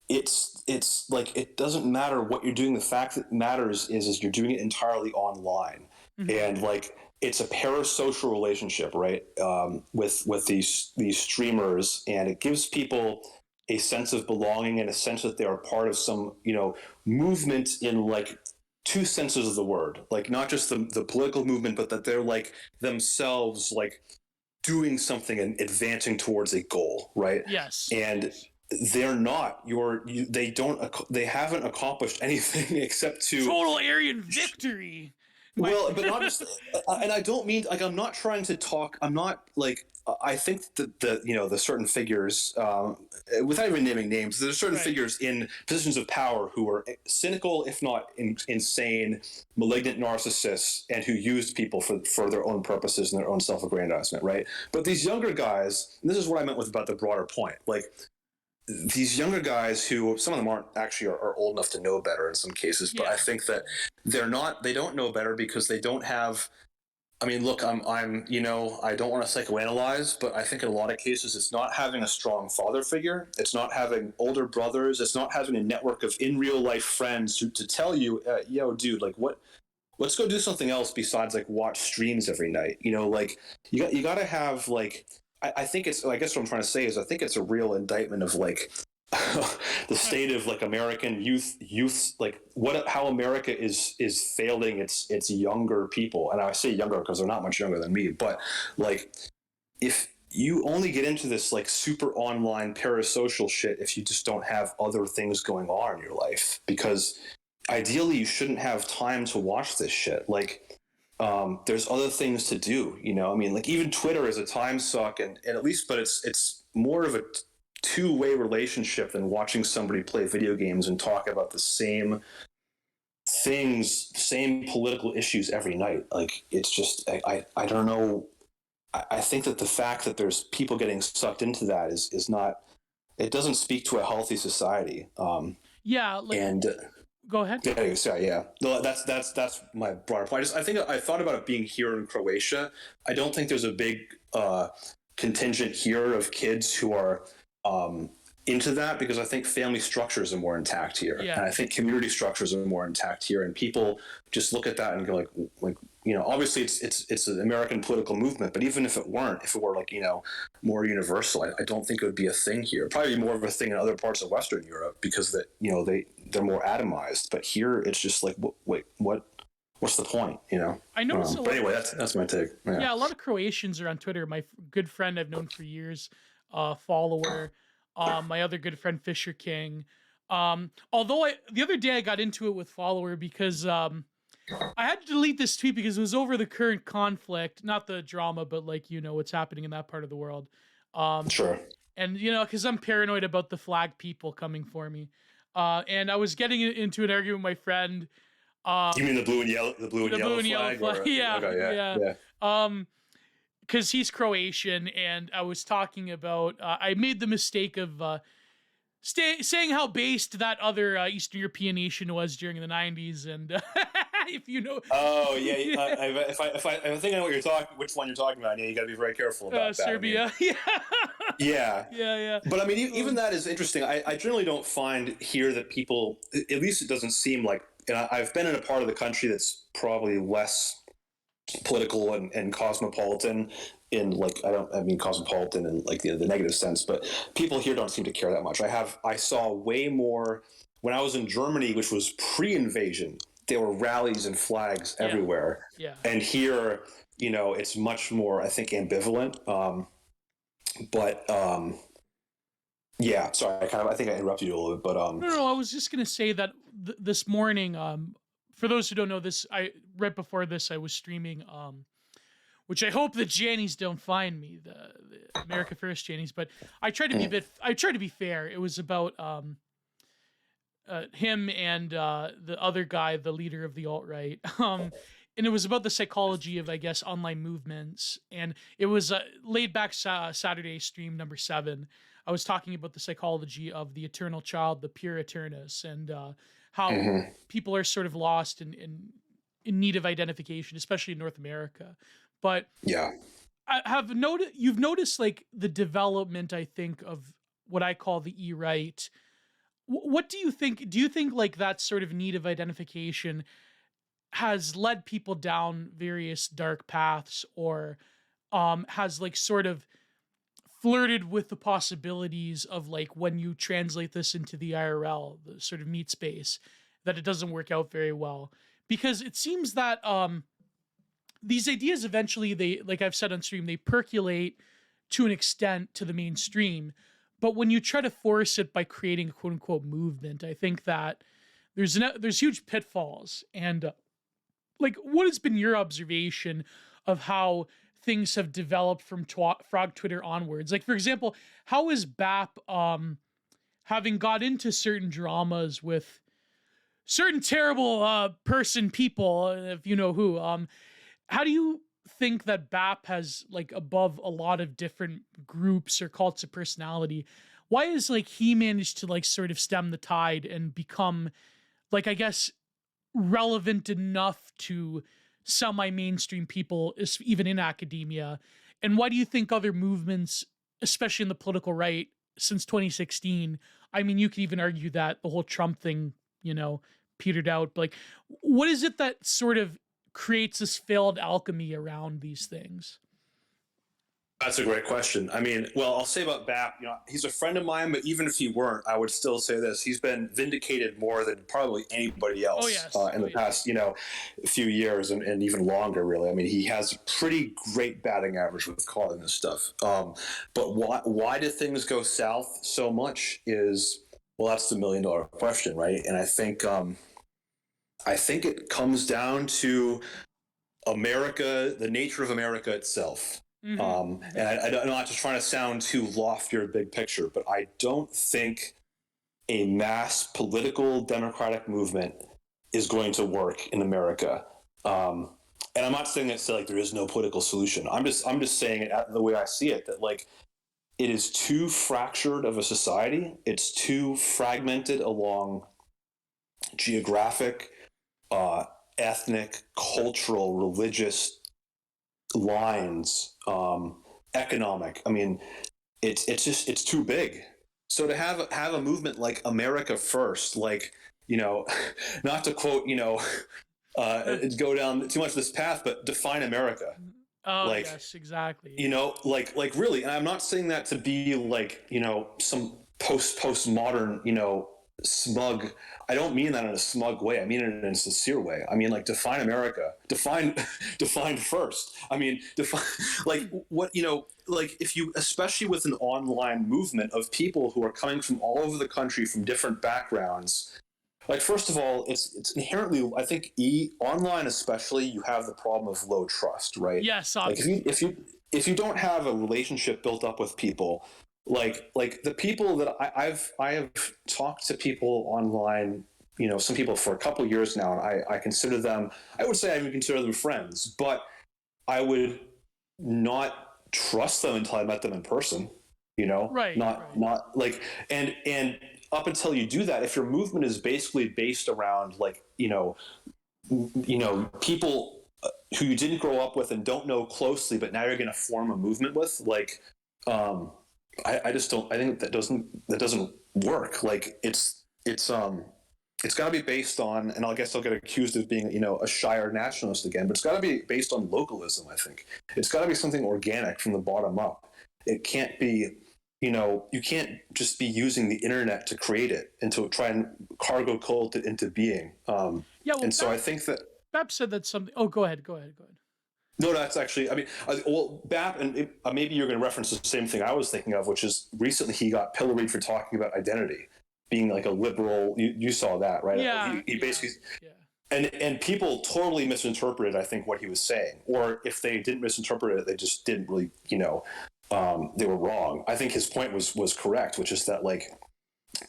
B: It's like it doesn't matter what you're doing. The fact that matters is you're doing it entirely online, and like it's a parasocial relationship, right? With these streamers, and it gives people a sense of belonging and a sense that they are part of some movement in like two senses of the word, like not just the political movement, but that they're like themselves like doing something and advancing towards a goal, right?
A: Yes.
B: And they're not they haven't accomplished anything except to
A: total Aryan victory.
B: Well, but not just, and I don't mean like I'm not trying to talk. I'm not like I think that the certain figures, without even naming names, there's certain figures in positions of power who are cynical, if not insane, malignant narcissists, and who used people for their own purposes and their own self-aggrandizement, right? But these younger guys, and this is what I meant with about the broader point, like these younger guys who some of them aren't actually are old enough to know better in some cases, but I think that they don't know better because they don't have. I mean, look, I'm I don't want to psychoanalyze, but I think in a lot of cases it's not having a strong father figure, it's not having older brothers, it's not having a network of in real life friends to tell you, yo, dude, like let's go do something else besides like watch streams every night. Like you got to have like. I think it's. I guess what I'm trying to say is, I think it's a real indictment of like the state of like American youth, like how America is failing its younger people, and I say younger because they're not much younger than me, but like if you only get into this like super online parasocial shit if you just don't have other things going on in your life, because ideally you shouldn't have time to watch this shit. Like there's other things to do, I mean, like even Twitter is a time suck, and at least, but it's more of a two-way relationship than watching somebody play video games and talk about the same things, same political issues every night. Like it's just, I don't know. I think that the fact that there's people getting sucked into that is not, it doesn't speak to a healthy society. And
A: go ahead.
B: Yeah, sorry, yeah. No, that's my broader point. I think I thought about it being here in Croatia. I don't think there's a big contingent here of kids who are into that, because I think family structures are more intact here, and I think community structures are more intact here, and people just look at that and go like obviously it's an American political movement, but even if it were like more universal, I don't think it would be a thing here. It'd probably be more of a thing in other parts of Western Europe because that they're more atomized, but here it's just like what's the point,
A: I noticed
B: but anyway, that's my take.
A: Yeah, a lot of Croatians are on Twitter. My good friend I've known for years, follower, my other good friend Fisher King. Although the other day I got into it with follower because I had to delete this tweet because it was over the current conflict, not the drama, but like what's happening in that part of the world.
B: Sure.
A: And because I'm paranoid about the flag people coming for me, and I was getting into an argument with my friend.
B: You mean the blue and yellow flag?
A: Yeah,
B: okay,
A: yeah. Because he's Croatian, and I was talking about. I made the mistake of saying how based that other Eastern European nation was during the '90s, and if you know.
B: Oh yeah, if I think I know which one you're talking about. Yeah, you got to be very careful about that.
A: Serbia.
B: I mean, yeah. But I mean, even that is interesting. I generally don't find here that people, at least it doesn't seem like. And I've been in a part of the country that's probably less political and cosmopolitan in like, I mean cosmopolitan in like the negative sense, but people here don't seem to care that much. I saw way more when I was in Germany, which was pre-invasion. There were rallies and flags everywhere.
A: Yeah.
B: And here, it's much more, I think, ambivalent. Yeah, sorry, I think I interrupted you a little bit, but
A: No, I was just gonna say that this morning, for those who don't know this, right before this I was streaming, which I hope the Jannies don't find me, the America First Jannies, but I tried to be fair. It was about him and the other guy, the leader of the alt-right, and it was about the psychology of, I guess, online movements, and it was laid back Saturday stream number 7. I was talking about the psychology of the eternal child, the pure eternus, and how people are sort of lost in need of identification, especially in North America. But
B: Yeah.
A: you've noticed like the development, I think, of what I call the e-right. What do you think? Do you think like that sort of need of identification has led people down various dark paths, or has like sort of flirted with the possibilities of like when you translate this into the IRL, the sort of meat space, that it doesn't work out very well? Because it seems that these ideas eventually, they, like I've said on stream, they percolate to an extent to the mainstream. But when you try to force it by creating a quote unquote movement, I think that there's huge pitfalls. And like, what has been your observation of how things have developed from Frog Twitter onwards? Like, for example, how is BAP having got into certain dramas with certain terrible people, if you know who? How do you think that BAP has, like, above a lot of different groups or cults of personality, why is like he managed to like sort of stem the tide and become, like, I guess, relevant enough to semi-mainstream people, even in academia? And why do you think other movements, especially in the political right, since 2016, I mean, you could even argue that the whole Trump thing, petered out, but like, what is it that sort of creates this failed alchemy around these things?
B: That's a great question. I mean, well, I'll say about BAP, he's a friend of mine, but even if he weren't, I would still say this: he's been vindicated more than probably anybody else in the past, few years, and even longer, really. I mean, he has a pretty great batting average with calling this stuff. But why do things go south so much? That's the $1,000,000 question, right? And I think it comes down to America, the nature of America itself. And I'm not just trying to sound too lofty or big picture, but I don't think a mass political democratic movement is going to work in America. And I'm not saying that like there is no political solution. I'm just saying it the way I see it, that like it is too fractured of a society. It's too fragmented along geographic, ethnic, cultural, religious lines, economic. I mean, it's too big. So to have a movement like America First, like, not to quote, go down too much this path, but define America.
A: Oh, like, yes, exactly.
B: Like really, and I'm not saying that to be like, some postmodern, smug. I don't mean that in a smug way. I mean it in a sincere way. I mean, like, define America. Define first. I mean, define like what, like if you, especially with an online movement of people who are coming from all over the country from different backgrounds. Like, first of all, it's inherently, I think, online especially, you have the problem of low trust, right?
A: Yes,
B: obviously. Like if you don't have a relationship built up with people, like the people that I have talked to people online, some people for a couple of years now, and I consider them, I would say I even consider them friends, but I would not trust them until I met them in person,
A: right?
B: Not like, and up until you do that, if your movement is basically based around like, people who you didn't grow up with and don't know closely, but now you're going to form a movement with, like, I just don't. I think that doesn't work. Like, it's got to be based on, and I guess I'll get accused of being, a Shire nationalist again, but it's got to be based on localism. I think it's got to be something organic from the bottom up. It can't be, you can't just be using the internet to create it and to try and cargo cult it into being. And so I think that
A: BAP said that something. Oh, go ahead.
B: No, that's actually, I mean, BAP, and maybe you're going to reference the same thing I was thinking of, which is recently he got pilloried for talking about identity, being like a liberal. You saw that, right?
A: Yeah.
B: He basically, and people totally misinterpreted, I think, what he was saying. Or if they didn't misinterpret it, they just didn't really, they were wrong. I think his point was correct, which is that, like,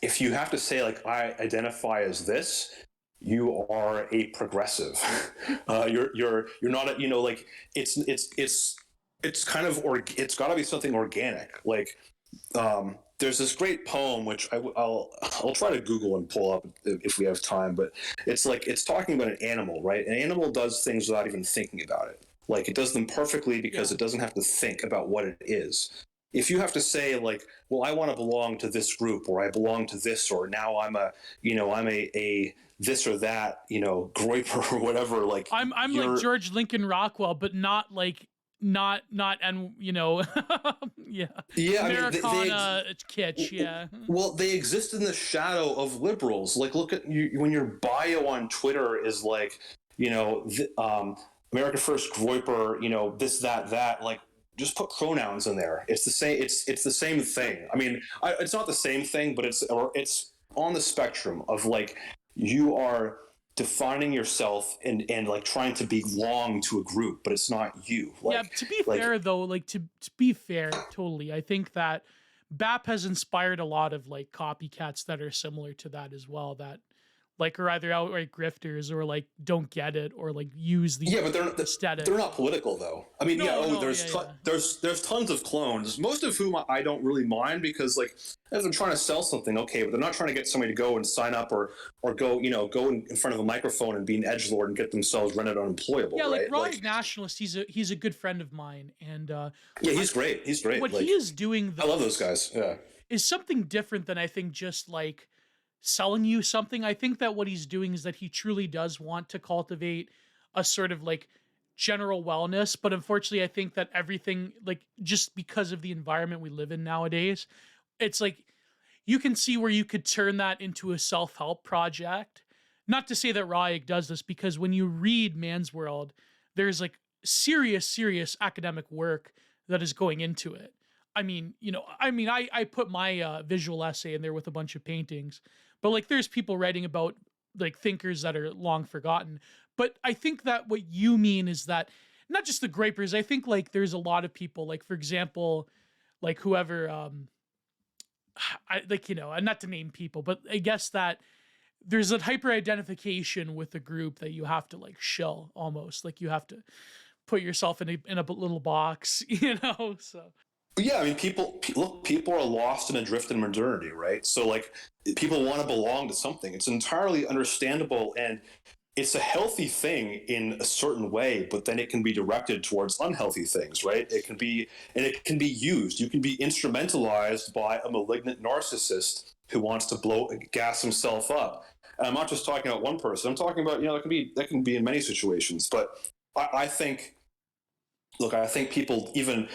B: if you have to say, like, I identify as this, you are a progressive. You're not a, like, it's kind of, it's got to be something organic. Like, there's this great poem which I'll try to Google and pull up if we have time, but it's like it's talking about an animal, right? An animal does things without even thinking about it. Like it does them perfectly because
A: Yeah.
B: it doesn't have to think about what it is. If you have to say like, well, I want to belong to this group, or I belong to this, or now I'm a this or that, groiper or whatever, like
A: I'm like
B: you're
A: George Lincoln Rockwell, but not like not and yeah,
B: yeah. I mean,
A: Americana kitsch. Yeah,
B: well, they exist in the shadow of liberals. Like, look at you when your bio on Twitter is like, America First Groiper, this, that. Like, just put pronouns in there. It's the same. It's the same thing. I mean, it's not the same thing, but it's on the spectrum of like you are defining yourself and like trying to belong to a group, but it's not you.
A: yeah.
B: Like,
A: To be
B: like
A: fair though, like to be fair, totally. I think that BAP has inspired a lot of like copycats that are similar to that as well. That like are either outright grifters or like don't get it or like use the
B: yeah, but
A: aesthetic.
B: they're not political though. I mean, yeah,
A: No,
B: oh,
A: no, yeah, yeah.
B: there's tons of clones, most of whom I don't really mind because like if they're trying to sell something, okay, but they're not trying to get somebody to go and sign up or go go in front of a microphone and be an edgelord and get themselves rendered unemployable.
A: Yeah, like
B: right?
A: Rawhide Nationalist, he's a good friend of mine, and
B: Yeah, he's great. He's great.
A: what
B: Like,
A: he is doing
B: I
A: though
B: love those guys. Yeah.
A: is something different than I think just like selling you something. I think that what he's doing is that he truly does want to cultivate a sort of like general wellness, but unfortunately I think that everything like just because of the environment we live in nowadays, it's like you can see where you could turn that into a self-help project. Not to say that Rayek does this, because when you read Man's World, there's like serious academic work that is going into it. I put my visual essay in there with a bunch of paintings, but like there's people writing about like thinkers that are long forgotten. But I think that what you mean is that not just the grapers. I think like there's a lot of people, like for example, like whoever, and not to name people, but I guess that there's a hyper identification with the group that you have to like shill almost, like you have to put yourself in a little box, So
B: Yeah, I mean, look, people are lost and adrift in modernity, right? So, like, people want to belong to something. It's entirely understandable, and it's a healthy thing in a certain way, but then it can be directed towards unhealthy things, right? It can be used. You can be instrumentalized by a malignant narcissist who wants to gas himself up. And I'm not just talking about one person. I'm talking about, that can be in many situations. But I think, look, I think people, even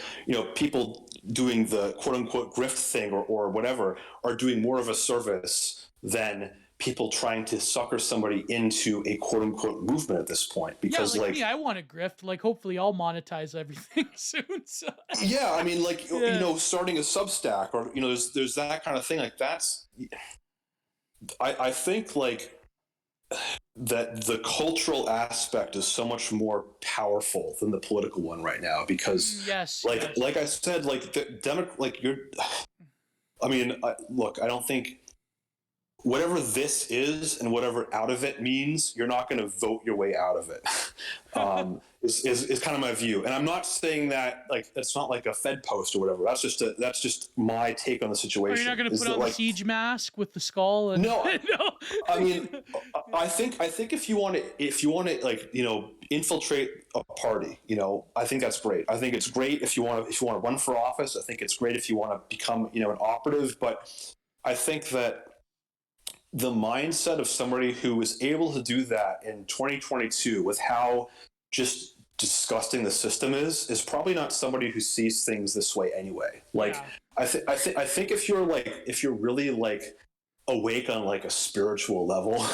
B: people doing the quote unquote grift thing or whatever, are doing more of a service than people trying to sucker somebody into a quote unquote movement at this point. Because
A: yeah, like me, I want to grift. Like hopefully I'll monetize everything soon. So.
B: yeah, I mean, like
A: Yeah.
B: starting a Substack or there's that kind of thing. Like that's, I think like that the cultural aspect is so much more powerful than the political one right now because
A: Yes.
B: like I said, like look, I don't think whatever this is and whatever out of it means, you're not going to vote your way out of it. Is kind of my view. And I'm not saying that like it's not like a Fed post or whatever. That's just my take on the situation.
A: Are you not going to put on the siege mask with the skull? And
B: no,
A: no.
B: I mean, I think if you want to like infiltrate a party, I think that's great. I think it's great if you want to run for office. I think it's great if you want to become an operative. But I think that the mindset of somebody who is able to do that in 2022 with how just disgusting the system is probably not somebody who sees things this way anyway. Like, yeah. I think if you're really like awake on like a spiritual level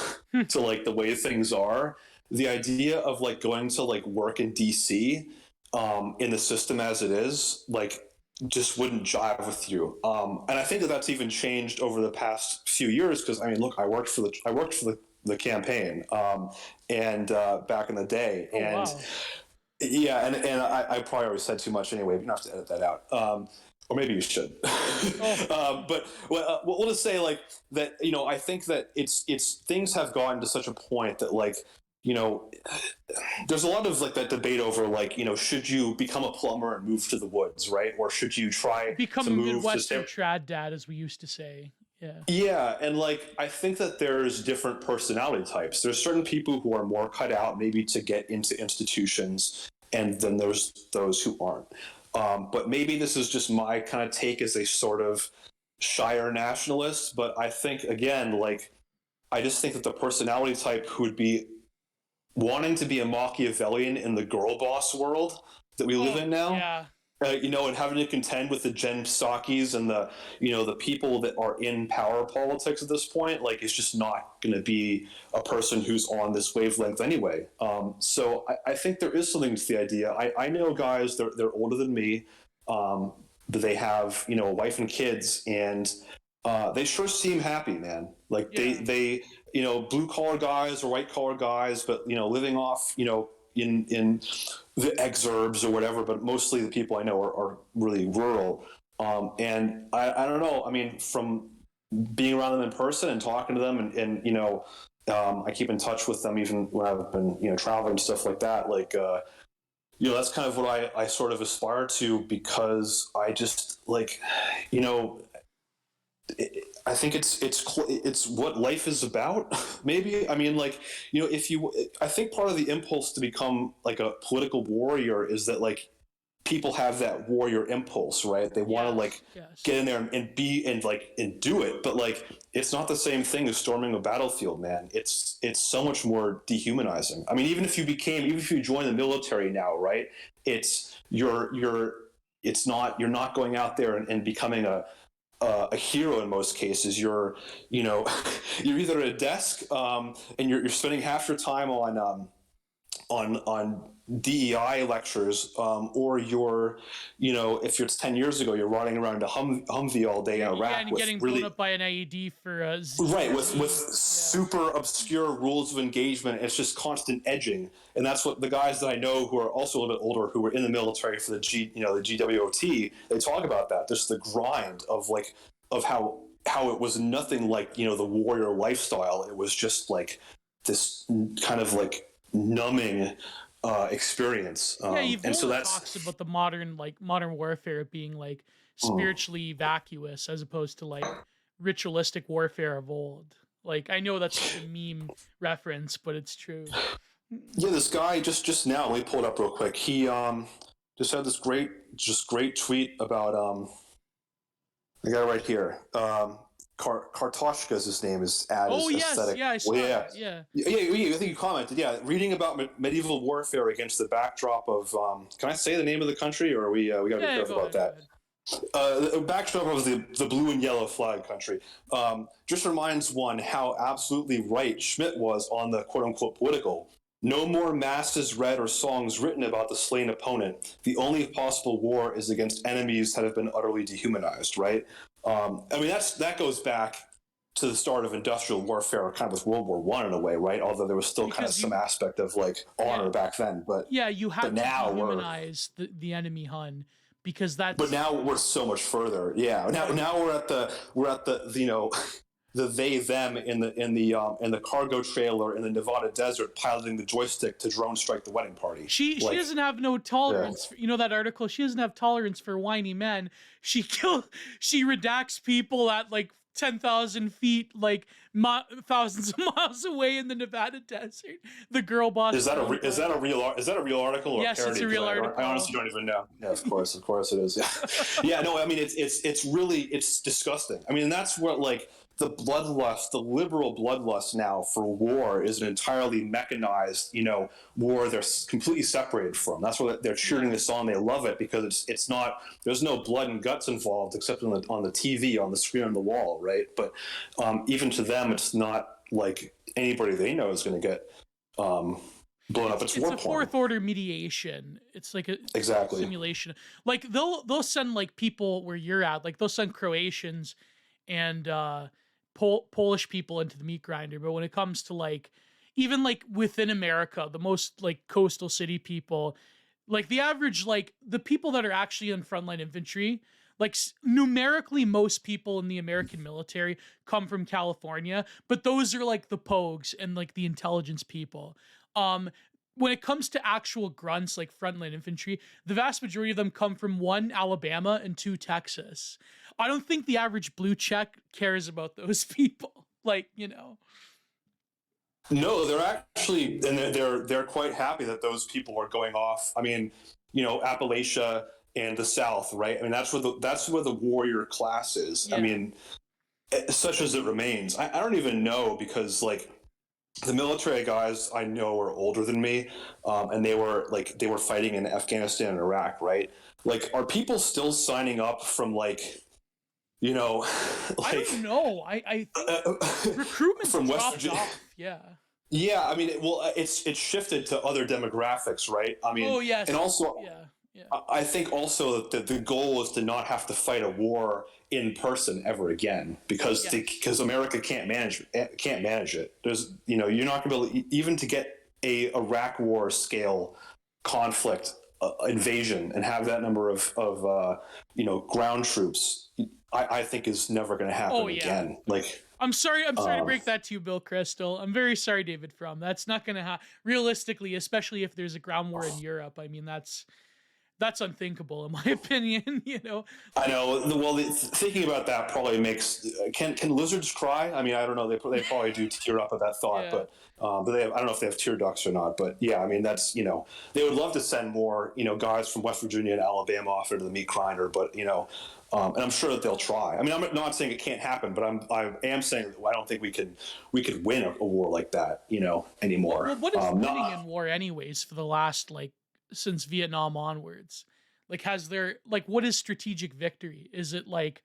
B: to like the way things are, the idea of like going to like work in DC in the system as it is, like just wouldn't jive with you. And I think that's even changed over the past few years because I mean, look, I worked for the campaign and back in the day, and
A: wow.
B: yeah, and I probably always said too much anyway. But you don't have to edit that out. Or maybe you should. But we'll just say like that. I think that it's things have gotten to such a point that like you know, there's a lot of like that debate over like, should you become a plumber and move to the woods, right? Or should you try
A: Become
B: to
A: a
B: move to
A: Midwestern trad dad, as we used to say. Yeah.
B: yeah, and like I think that there's different personality types. There's certain people who are more cut out maybe to get into institutions, and then there's those who aren't. But maybe this is just my kind of take as a sort of shire nationalist. But I think again, like I just think that the personality type who would be wanting to be a Machiavellian in the girl boss world that we live in now,
A: Yeah.
B: and having to contend with the Jen Psaki's and the people that are in power politics at this point, like it's just not going to be a person who's on this wavelength anyway. So I think there is something to the idea. I know guys, they're older than me, but they have, a wife and kids, and they sure seem happy, man. Like they blue collar guys or white collar guys, but living off, in the exurbs or whatever, but mostly the people I know are really rural. And I don't know. I mean, from being around them in person and talking to them, and I keep in touch with them even when I've been traveling and stuff like that. Like that's kind of what I sort of aspire to, because I just like I think it's what life is about. Maybe I mean, like I think part of the impulse to become like a political warrior is that like people have that warrior impulse, right? They want to like get in there and be and do it, but like it's not the same thing as storming a battlefield, man. It's so much more dehumanizing. I mean, even if you join the military now, right? You're not going out there and becoming a hero in most cases. You're you're either at a desk and you're spending half your time on DEI lectures, or you're if it's 10 years ago, you're riding around a Humvee all day in Iraq
A: and
B: with
A: getting
B: really
A: blown up by an IED for
B: right with super obscure rules of engagement. It's just constant edging, and that's what the guys that I know who are also a little bit older, who were in the military for the GWOT, they talk about that. Just the grind of how it was nothing like the warrior lifestyle. It was just like this kind of like numbing experience. And so that's
A: talks about the modern warfare being like spiritually vacuous as opposed to like ritualistic warfare of old. Like I know that's such a meme reference, but it's true.
B: Yeah, this guy just now, let me pull it up real quick. He just had this great tweet about the guy right here. Kartoshka's his name is aesthetic.
A: Yeah, I saw that.
B: Yeah. I think you commented. Yeah, reading about medieval warfare against the backdrop of. Can I say the name of the country, or we got to be careful about that? The backdrop of the blue and yellow flag country. Just reminds one how absolutely right Schmidt was on the quote unquote political. No more masses read or songs written about the slain opponent. The only possible war is against enemies that have been utterly dehumanized, right? I mean, that goes back to the start of industrial warfare, kind of with World War I in a way, right? Although there was still kind of some aspect of like honor back then. But
A: you have to dehumanize the enemy, hun, because that's.
B: But now we're so much further. Yeah. Now we're at the the they them in the cargo trailer in the Nevada desert piloting the joystick to drone strike the wedding party.
A: She doesn't have no tolerance. For, that article. She doesn't have tolerance for whiny men. She redacts people at like 10,000 feet, like thousands of miles away in the Nevada desert. The girl boss.
B: Is that a real article or
A: yes,
B: parody?
A: It's a real article.
B: I honestly don't even know. Yeah, of course it is. Yeah, yeah. No, I mean it's disgusting. I mean, that's what like. The bloodlust, the liberal bloodlust now for war is an entirely mechanized, war they're completely separated from. That's why they're cheering this on. They love it because it's not. There's no blood and guts involved except on the TV, on the screen, on the wall, right? But even to them, it's not like anybody they know is going to get blown up. It's war porn.
A: Fourth order mediation. It's like a simulation. Like they'll send like people where you're at. Like they'll send Croatians and Polish people into the meat grinder, but when it comes to like even like within America, the most like coastal city people, like the average, like the people that are actually on frontline infantry, like numerically most people in the American military come from California, but those are like the pogues and like the intelligence people. When it comes to actual grunts like frontline infantry, the vast majority of them come from one, Alabama, and two, Texas. I don't think the average blue check cares about those people. Like, you know.
B: No, they're actually, and they're quite happy that those people are going off. I mean, you know, Appalachia and the South, right? I mean, that's where the warrior class is.
A: Yeah.
B: I mean, such as it remains. I don't even know, because like the military guys I know are older than me, and they were fighting in Afghanistan and Iraq, right? Like, are people still signing up from like, you know, like,
A: I don't know. I think recruitment's
B: from West
A: dropped
B: Virginia?
A: off. Yeah.
B: Yeah, I mean, it's shifted to other demographics, right? I mean,
A: Oh yes.
B: and also,
A: Yeah.
B: I think also that the goal is to not have to fight a war in person ever again, because America can't manage it. There's, you know, you're not going to be able to, even to get a Iraq war scale conflict invasion and have that number of you know, ground troops. I think is never going to happen again. Like,
A: I'm sorry to break that to you, Bill Crystal. I'm very sorry, David Frum. That's not going to happen realistically, especially if there's a ground war in Europe. I mean, that's unthinkable in my opinion, you know.
B: I know. Well, thinking about that probably makes can lizards cry? I mean, I don't know. They probably do tear up at that thought, but they have, I don't know if they have tear ducts or not. But yeah, I mean, that's, you know, they would love to send more, you know, guys from West Virginia and Alabama off into the meat grinder, but you know, and I'm sure that they'll try. I mean, I'm not saying it can't happen, but I am saying that I don't think we could win a war like that, you know, anymore.
A: Well, what is winning in war anyways for the last, like, since Vietnam onwards? Like, what is strategic victory? Is it like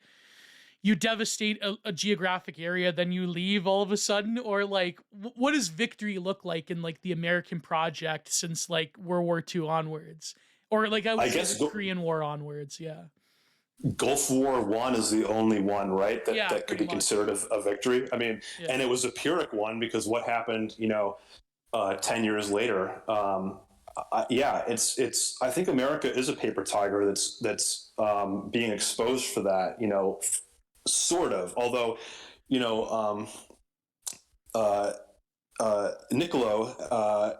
A: you devastate a geographic area, then you leave all of a sudden? Or like, what does victory look like in like the American project since like World War II onwards? Or like, I guess the Korean War onwards, yeah.
B: Gulf War I is the only one, right, that could be considered a victory. I mean, and it was a Pyrrhic one, because what happened, you know, 10 years later, it's. I think America is a paper tiger that's being exposed for that. You know, sort of. Although, you know, Niccolo,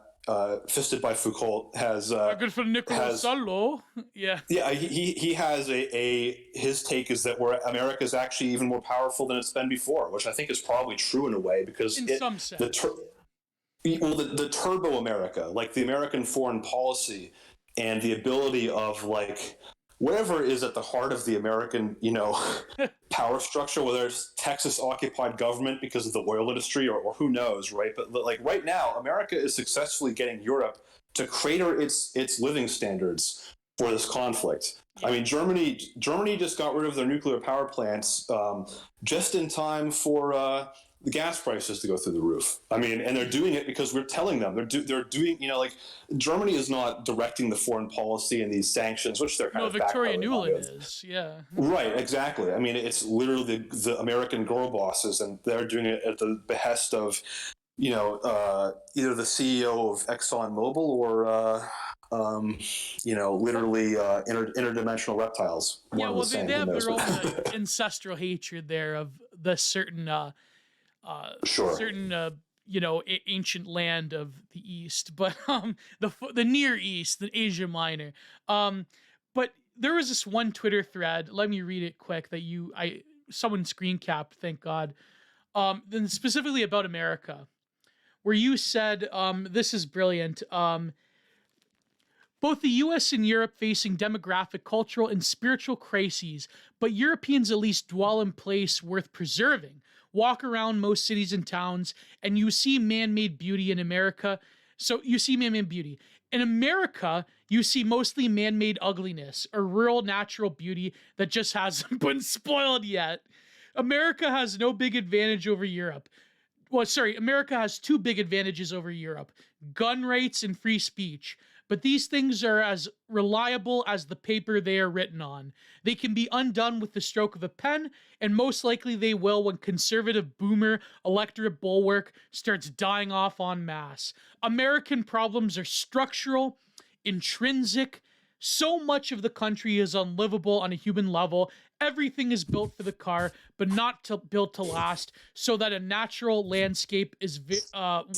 B: fisted by Foucault, has
A: good for Niccolo Salo. Yeah.
B: Yeah, he has his take is that America is actually even more powerful than it's been before, which I think is probably true in a way, because
A: in some sense.
B: The turbo America, like the American foreign policy and the ability of like whatever is at the heart of the American, you know, power structure, whether it's Texas occupied government because of the oil industry or who knows, right? But like right now, America is successfully getting Europe to crater its living standards for this conflict. I mean, Germany just got rid of their nuclear power plants just in time for the gas prices to go through the roof. I mean, and they're doing it because we're telling them. They're doing, you know, like Germany is not directing the foreign policy and these sanctions, which they're kind of
A: Victoria Nuland is, yeah.
B: Right, exactly. I mean, it's literally the American girl bosses, and they're doing it at the behest of, you know, either the CEO of ExxonMobil or you know, literally interdimensional reptiles.
A: Yeah, well, they have their own ancestral hatred there of the certain you know, ancient land of the East, but the Near East, the Asia Minor. But there was this one Twitter thread. Let me read it quick that someone screen capped. Thank God. Then specifically about America, where you said, this is brilliant. Both the US and Europe facing demographic, cultural, and spiritual crises, but Europeans at least dwell in place worth preserving. Walk around most cities and towns, and you see man-made beauty in America. So you see man-made beauty. In America, you see mostly man-made ugliness, or rural natural beauty that just hasn't been spoiled yet. America has no big advantage over Europe. Well, sorry, America has two big advantages over Europe: gun rights and free speech. But these things are as reliable as the paper they are written on. They can be undone with the stroke of a pen, and most likely they will when conservative boomer electorate bulwark starts dying off en masse. American problems are structural, intrinsic, So much of the country is unlivable on a human level. Everything is built for the car, but not built to last, so that a natural landscape is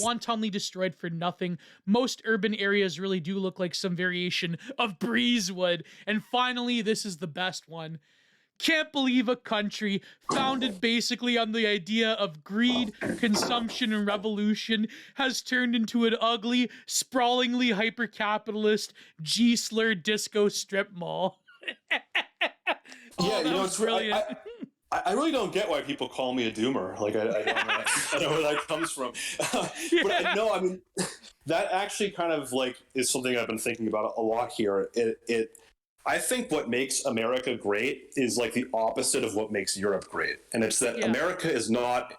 A: wantonly destroyed for nothing. Most urban areas really do look like some variation of Breezewood. And finally, this is the best one. Can't believe a country founded basically on the idea of greed, consumption, and revolution has turned into an ugly, sprawlingly hyper-capitalist G-slur disco strip mall.
B: Yeah,
A: that was brilliant.
B: I really don't get why people call me a doomer. Like, I don't know, I don't know where that comes from. But I mean, that actually kind of like is something I've been thinking about a lot here. I think what makes America great is like the opposite of what makes Europe great. And it's that America is not,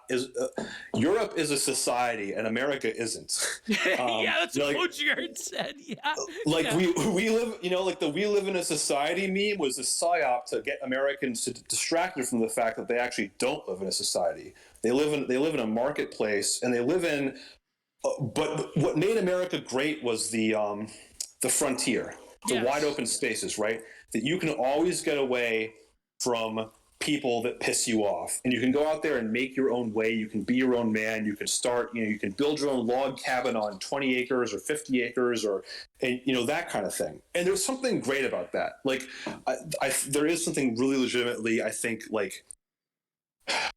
B: Europe is a society and America isn't.
A: Yeah, that's what Poetics said. Yeah.
B: Like we live, like the "we live in a society" meme was a psyop to get Americans to distracted from the fact that they actually don't live in a society. They live in a marketplace, and they live in. But what made America great was the frontier, the wide open spaces, right? That you can always get away from people that piss you off, and you can go out there and make your own way. You can be your own man. You can start, you can build your own log cabin on 20 acres or 50 acres or, that kind of thing. And there's something great about that. Like, there is something really legitimately, I think, like,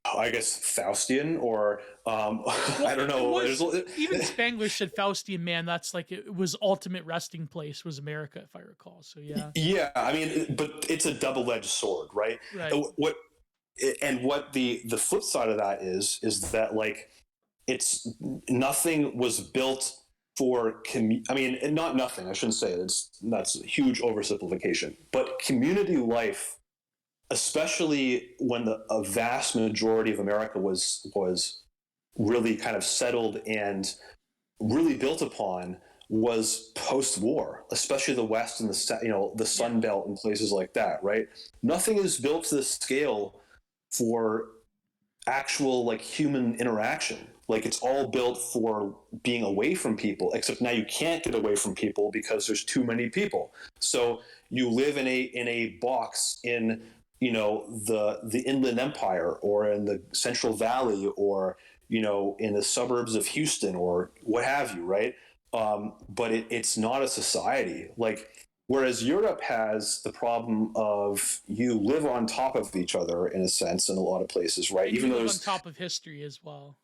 B: I guess Faustian or I don't know.
A: Even Spanglish said Faustian, man. That's like it was ultimate resting place was America, if I recall. So yeah.
B: Yeah, I mean, but it's a double-edged sword, right?
A: Right.
B: What the flip side of that is that like it's nothing was built for I mean, not nothing. I shouldn't say that's a huge oversimplification, but community life. Especially when a vast majority of America was really kind of settled and really built upon, was post-war, especially the West and the Sun Belt and places like that, right? Nothing is built to the scale for actual like human interaction. Like it's all built for being away from people, except now you can't get away from people because there's too many people. So you live in a box in the Inland Empire or in the Central Valley or, in the suburbs of Houston or what have you, right? But it's not a society. Like, whereas Europe has the problem of you live on top of each other in a sense in a lot of places, right?
A: And even though you live on top of history as well.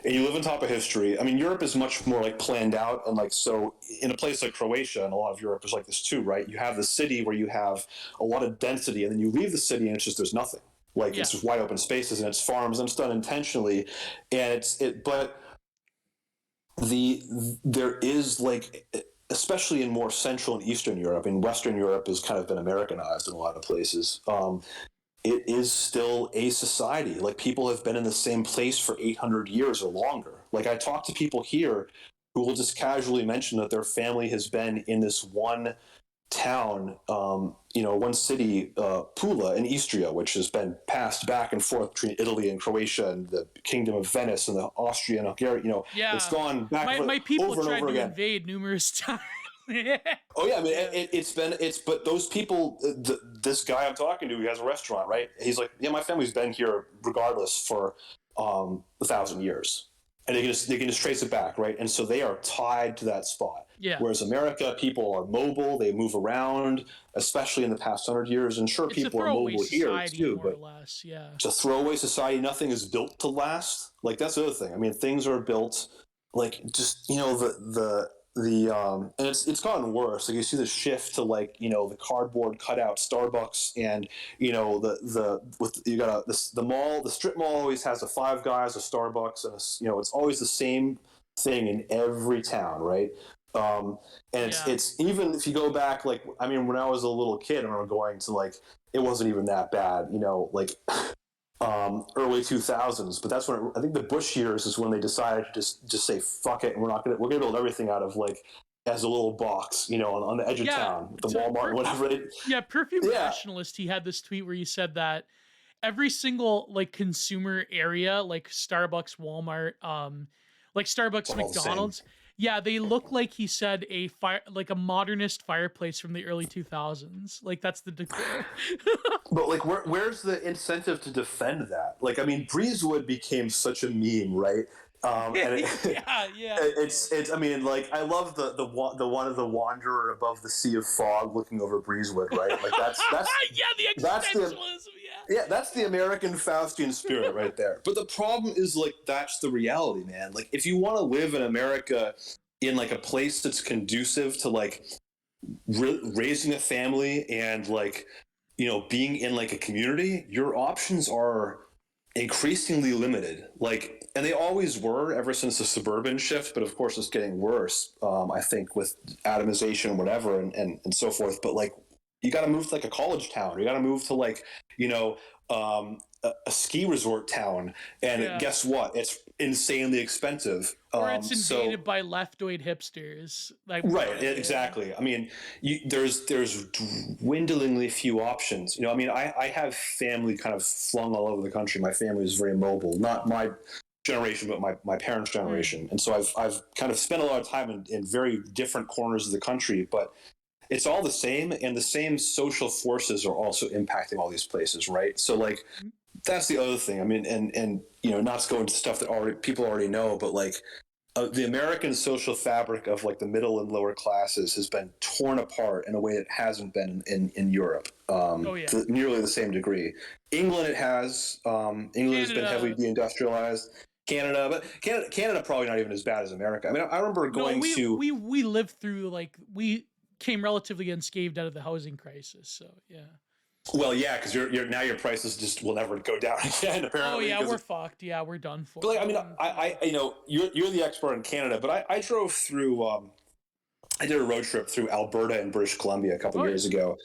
B: And you live on top of history. I mean, Europe is much more like planned out. And like, so in a place like Croatia, and a lot of Europe is like this too, right? You have the city where you have a lot of density, and then you leave the city and it's just, there's nothing. Like it's just wide open spaces and it's farms, and it's done intentionally. And but there is like, especially in more Central and Eastern Europe, and Western Europe has kind of been Americanized in a lot of places. It is still a society. Like people have been in the same place for 800 years or longer. Like I talk to people here who will just casually mention that their family has been in this one town, one city, Pula in Istria, which has been passed back and forth between Italy and Croatia and the Kingdom of Venice and the Austria and Hungary. It's gone back
A: my people
B: over and
A: tried
B: over
A: to
B: again.
A: Invade numerous times.
B: Oh yeah, I mean, but those people, this guy I'm talking to, he has a restaurant, right? He's like, yeah, my family's been here regardless for 1,000 years, and they can just trace it back, right? And so they are tied to that spot.
A: Yeah.
B: Whereas America, people are mobile, they move around, especially in the past 100 years, and sure, people are mobile here too, but
A: more or less, yeah.
B: It's a throwaway society. Nothing is built to last. Like that's the other thing. I mean, things are built like just and it's gotten worse. Like you see the shift to like the cardboard cutout Starbucks, and you got the mall, the strip mall always has a Five Guys, a Starbucks, and it's always the same thing in every town, right? And it's even if you go back, like I mean, when I was a little kid, I remember going to like it wasn't even that bad, like. Early 2000s, but that's when I think the Bush years is when they decided to just say fuck it, and we're gonna build everything out of like as a little box, on the edge of town, the Walmart, whatever.
A: Perfume Nationalist. He had this tweet where he said that every single like consumer area, like Starbucks, Walmart, like Starbucks, McDonald's, Yeah, they look like he said a fire, like a modernist fireplace from the early 2000s. Like that's the decor.
B: But like, where's the incentive to defend that? Like, I mean, Breezewood became such a meme, right? And
A: Yeah, yeah.
B: it's. I mean, like, I love the one of the wanderer above the sea of fog, looking over Breezewood, right? Like
A: Yeah, the
B: that's the
A: existentialism. Yeah.
B: yeah, that's the American Faustian spirit right there. But the problem is, like, that's the reality, man. Like, if you want to live in America in like a place that's conducive to like raising a family and like, you know, being in like a community, your options are increasingly limited. Like, and they always were ever since the suburban shift, but of course it's getting worse. I think with atomization and whatever and so forth. But like, you got to move to like a college town. You got to move to like, you know, a ski resort town, and
A: Yeah.
B: guess what? It's insanely expensive.
A: Or it's invaded by leftoid hipsters. Like
B: Right, exactly. I mean, there's dwindlingly few options. You know, I mean, I have family kind of flung all over the country. My family is very mobile, not my generation, but my parents' generation. And so I've kind of spent a lot of time in very different corners of the country, but it's all the same, and the same social forces are also impacting all these places, right? So like, that's the other thing. I mean, and you know, not to go into stuff that people already know, but like, the American social fabric of like the middle and lower classes has been torn apart in a way it hasn't been in Europe, to nearly the same degree. England, it has. England has been heavily deindustrialized. Canada, but Canada probably not even as bad as America. I mean, I remember going to.
A: We lived through, like, we came relatively unscathed out of the housing crisis. So yeah.
B: Well, yeah, because now your prices just will never go down again. Apparently.
A: Oh yeah, we're fucked. Yeah, we're done for.
B: But like, I mean, I you know, you're the expert in Canada, but I drove through. I did a road trip through Alberta and British Columbia a couple years ago.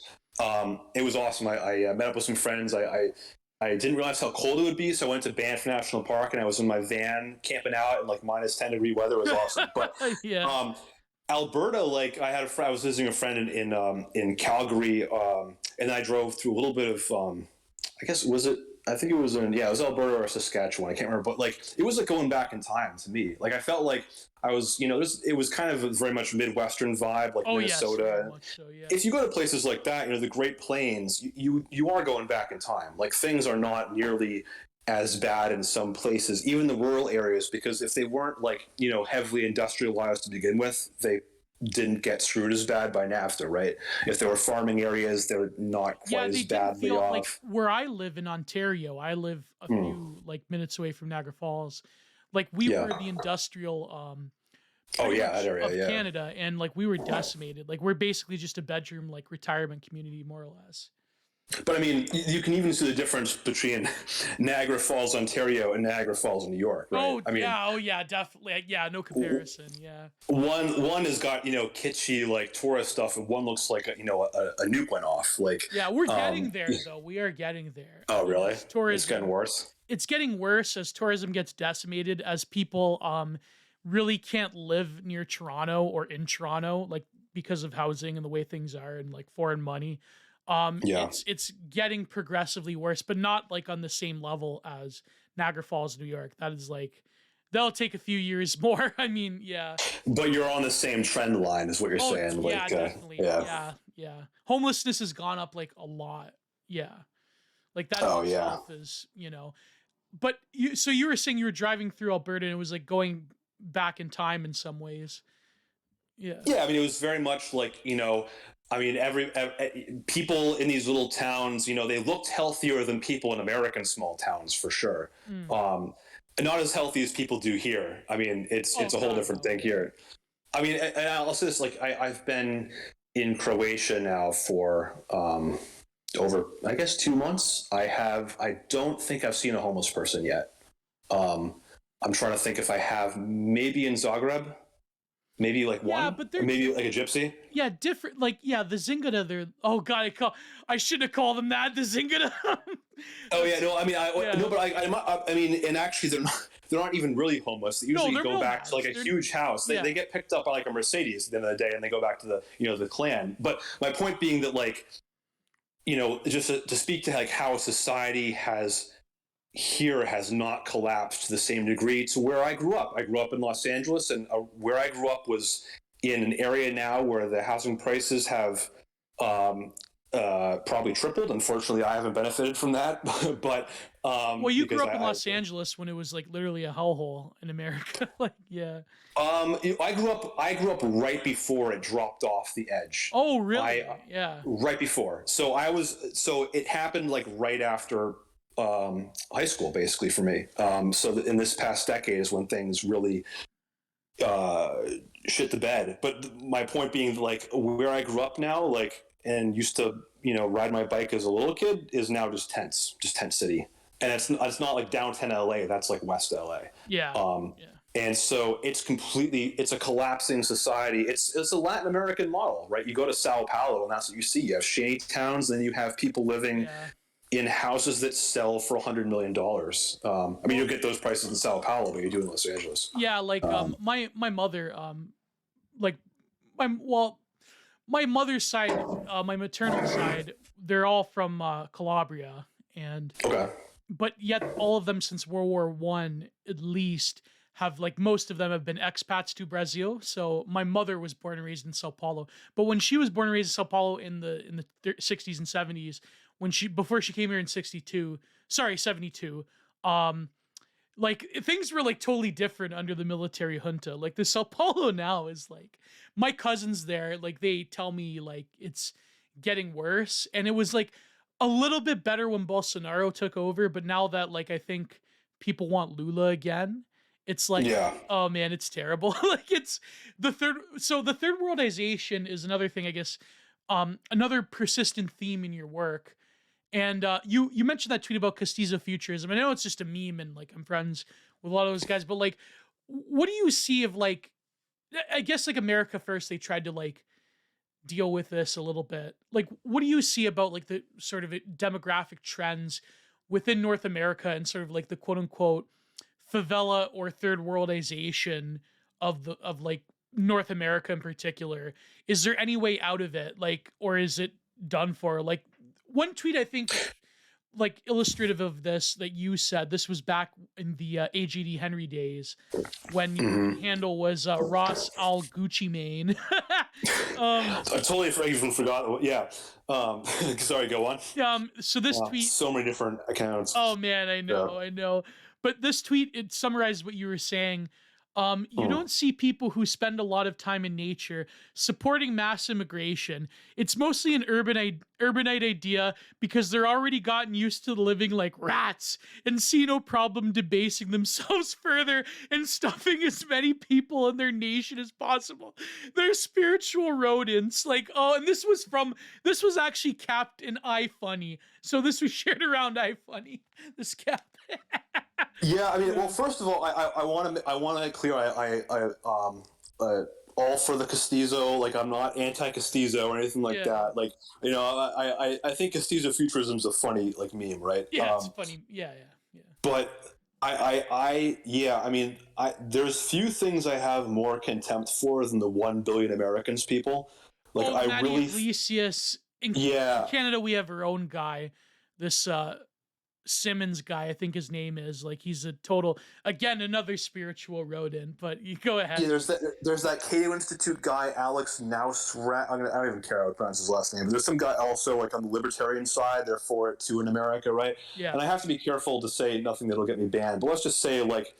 B: It was awesome. I met up with some friends. I didn't realize how cold it would be, so I went to Banff National Park and I was in my van camping out in like minus 10-degree weather. It was awesome. But
A: yeah.
B: Alberta, like I was visiting a friend in Calgary, and I drove through a little bit of I guess I think it was it was Alberta or Saskatchewan. I can't remember, but like it was like going back in time to me. Like I felt like I was, you know, it was kind of a very much Midwestern vibe, like Minnesota.
A: Yes, very much so, yeah.
B: If you go to places like that, you know, the Great Plains, you are going back in time. Like things are not nearly as bad in some places, even the rural areas, because if they weren't like, you know, heavily industrialized to begin with, they didn't get screwed as bad by NAFTA, right? If there were farming areas, they're not quite as badly off.
A: Like where I live in Ontario, I live a few like minutes away from Niagara Falls. Like we were the industrial that area of Canada, and like we were decimated. Like we're basically just a bedroom like retirement community, more or less.
B: But I mean, you can even see the difference between Niagara Falls, Ontario, and Niagara Falls, New York. Right?
A: Definitely. Yeah, no comparison. Yeah.
B: One has got, you know, kitschy like tourist stuff, and one looks like a nuke went off. Like
A: we're getting there though. We are getting there.
B: Oh really?
A: Tourism,
B: it's getting worse.
A: It's getting worse as tourism gets decimated, as people really can't live near Toronto or in Toronto, like because of housing and the way things are, and like foreign money. It's getting progressively worse, but not like on the same level as Niagara Falls, New York. That is like, that'll take a few years more. I mean, yeah.
B: But you're on the same trend line, is what you're saying.
A: Yeah, definitely. Yeah. Homelessness has gone up like a lot. Yeah. Like that itself is, you know. But you were saying you were driving through Alberta and it was like going back in time in some ways. Yeah.
B: Yeah, I mean, it was very much like, you know, I mean, every people in these little towns, you know, they looked healthier than people in American small towns for sure. Not as healthy as people do here. I mean, it's a whole different thing here. I mean, and I'll say this, like I've been in Croatia now for over, I guess, 2 months. I don't think I've seen a homeless person yet. I'm trying to think if I have, maybe in Zagreb. Maybe like one, but or maybe like a gypsy.
A: Yeah, different. Like the Zingara. They're I should have called them that. The Zingara.
B: Oh yeah, no. I mean, I mean, and actually, they're not even really homeless. They usually go back to like a huge house. They get picked up by like a Mercedes at the end of the day, and they go back to the clan. But my point being that, like, you know, just to speak to like how society has here has not collapsed to the same degree to where I grew up. I grew up in Los Angeles, and where I grew up was in an area now where the housing prices have probably tripled. Unfortunately, I haven't benefited from that, but
A: Well, you grew up in Los Angeles when it was like literally a hellhole in America. Like, yeah.
B: I grew up right before it dropped off the edge.
A: Oh, really? Yeah.
B: Right before. So it happened like right after high school, basically for me. So in this past decade is when things really shit the bed. But my point being, like, where I grew up now, like, and used to, ride my bike as a little kid, is now just tent city. And it's not like downtown LA. That's like West LA.
A: Yeah. Yeah.
B: And so it's a collapsing society. It's a Latin American model, right? You go to Sao Paulo and that's what you see. You have shanty towns, then you have people living in houses that sell for $100 million. I mean, you'll get those prices in Sao Paulo, but you do in Los Angeles.
A: Yeah, like my mother, like my mother's side, my maternal side, they're all from Calabria, and but yet all of them since World War One at least have, like, most of them have been expats to Brazil. So my mother was born and raised in Sao Paulo, but when she was born and raised in Sao Paulo in the 60s and 70s, before she came here in 72, like, things were like totally different under the military junta. Like, the Sao Paulo now is like, my cousins there, like, they tell me like it's getting worse, and it was like a little bit better when Bolsonaro took over, but now that, like, I think people want Lula again, it's like, oh man, it's terrible. Like, it's the third worldization is another thing, I guess, another persistent theme in your work. And you mentioned that tweet about Castizo futurism. I know it's just a meme, and like, I'm friends with a lot of those guys, but like, what do you see of, like, I guess, like, America First, they tried to like deal with this a little bit. Like, what do you see about, like, the sort of demographic trends within North America and sort of like the quote unquote favela or third worldization of like North America in particular? Is there any way out of it? Like, or is it done for? Like, one tweet, I think, like, illustrative of this that you said, this was back in the AGD Henry days when your handle was Ross Al Gucci Mane.
B: I totally even forgot. Yeah. Sorry, go on.
A: So this tweet,
B: so many different accounts.
A: Oh man, I know. But this tweet, it summarized what you were saying. You don't see people who spend a lot of time in nature supporting mass immigration. It's mostly an urbanite idea because they're already gotten used to living like rats and see no problem debasing themselves further and stuffing as many people in their nation as possible. They're spiritual rodents. Like, oh, and this was actually capped in iFunny. So this was shared around iFunny, this cap.
B: Yeah, I mean, well, first of all, I want to make clear, all for the Castizo. Like, I'm not anti-Castizo or anything like that. Like, I think Castizo futurism is a funny, like, meme, right?
A: Yeah, it's funny. Yeah.
B: But I mean, there's few things I have more contempt for than the 1 billion Americans people. Like,
A: Matty Iglesias. In Canada, we have our own guy. This Simmons guy, I think his name is, like, he's a total, again, another spiritual rodent, but you go ahead.
B: Yeah, there's that Cato Institute guy, Alex Nausrat. I don't even care how to pronounce his last name. But there's some guy also, like, on the libertarian side, they're for it too in America, right?
A: Yeah.
B: And I have to be careful to say nothing that'll get me banned, but let's just say, like,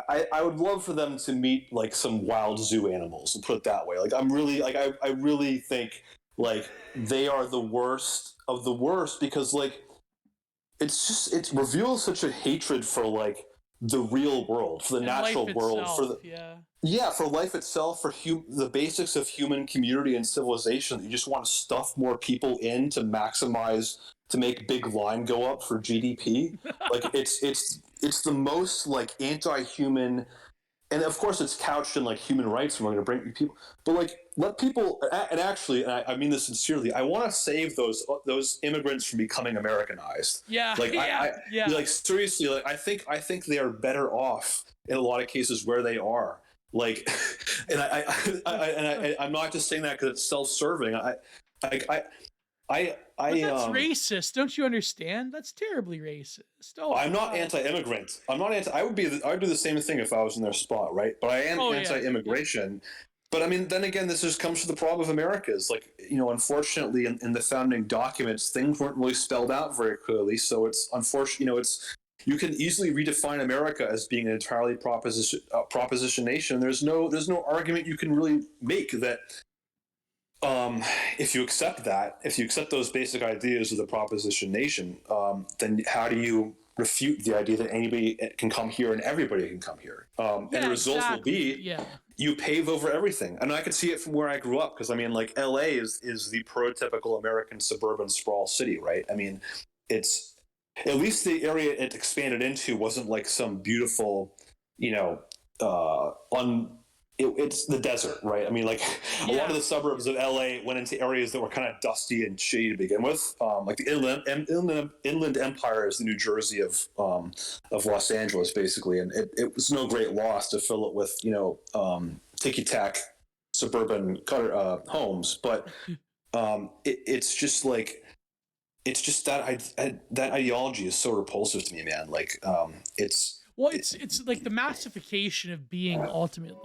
B: I would love for them to meet, like, some wild zoo animals, and put it that way. Like, I'm really, like, I really think, like, they are the worst of the worst, because, like, it reveals such a hatred for, like, the real world, for the natural world,
A: itself,
B: for life itself, for the basics of human community and civilization. You just want to stuff more people in to make big line go up for GDP. Like, it's the most, like, anti-human. And of course, it's couched in, like, human rights, and we're going to bring people. But, like, let people, and actually, and I mean this sincerely, I want to save those immigrants from becoming Americanized.
A: Yeah,
B: like, like, seriously, like, I think they are better off in a lot of cases where they are. Like, and I'm not just saying that because it's self-serving.
A: But
B: I
A: that's racist. Don't you understand? That's terribly racist. Oh
B: I'm not
A: God.
B: anti-immigrant. I'm not anti. I would do the same thing if I was in their spot, right? But I am
A: Oh yeah. Yeah.
B: anti-immigration. But I mean, then again, this just comes to the problem of Americas. Like, unfortunately, in the founding documents, things weren't really spelled out very clearly. So it's unfortunate. You can easily redefine America as being an entirely proposition nation. There's no argument you can really make that if you accept those basic ideas of the proposition nation, then how do you refute the idea that anybody can come here and everybody can come here? And the
A: Yeah.
B: result will
A: Exactly.
B: be
A: Yeah.
B: you pave over everything. And I could see it from where I grew up, because I mean, like, LA is the prototypical American suburban sprawl city, right? I mean, it's at least the area it expanded into wasn't like some beautiful, you know, it's the desert, right? I mean, like, a lot of
A: Yeah.
B: the suburbs of LA went into areas that were kind of dusty and shitty to begin with. Like the Inland Empire is the New Jersey of Los Angeles, basically, and it was no great loss to fill it with ticky tack suburban homes, but it's just like that ideology is so repulsive to me, man. Like,
A: Well, it's like the massification of being ultimately.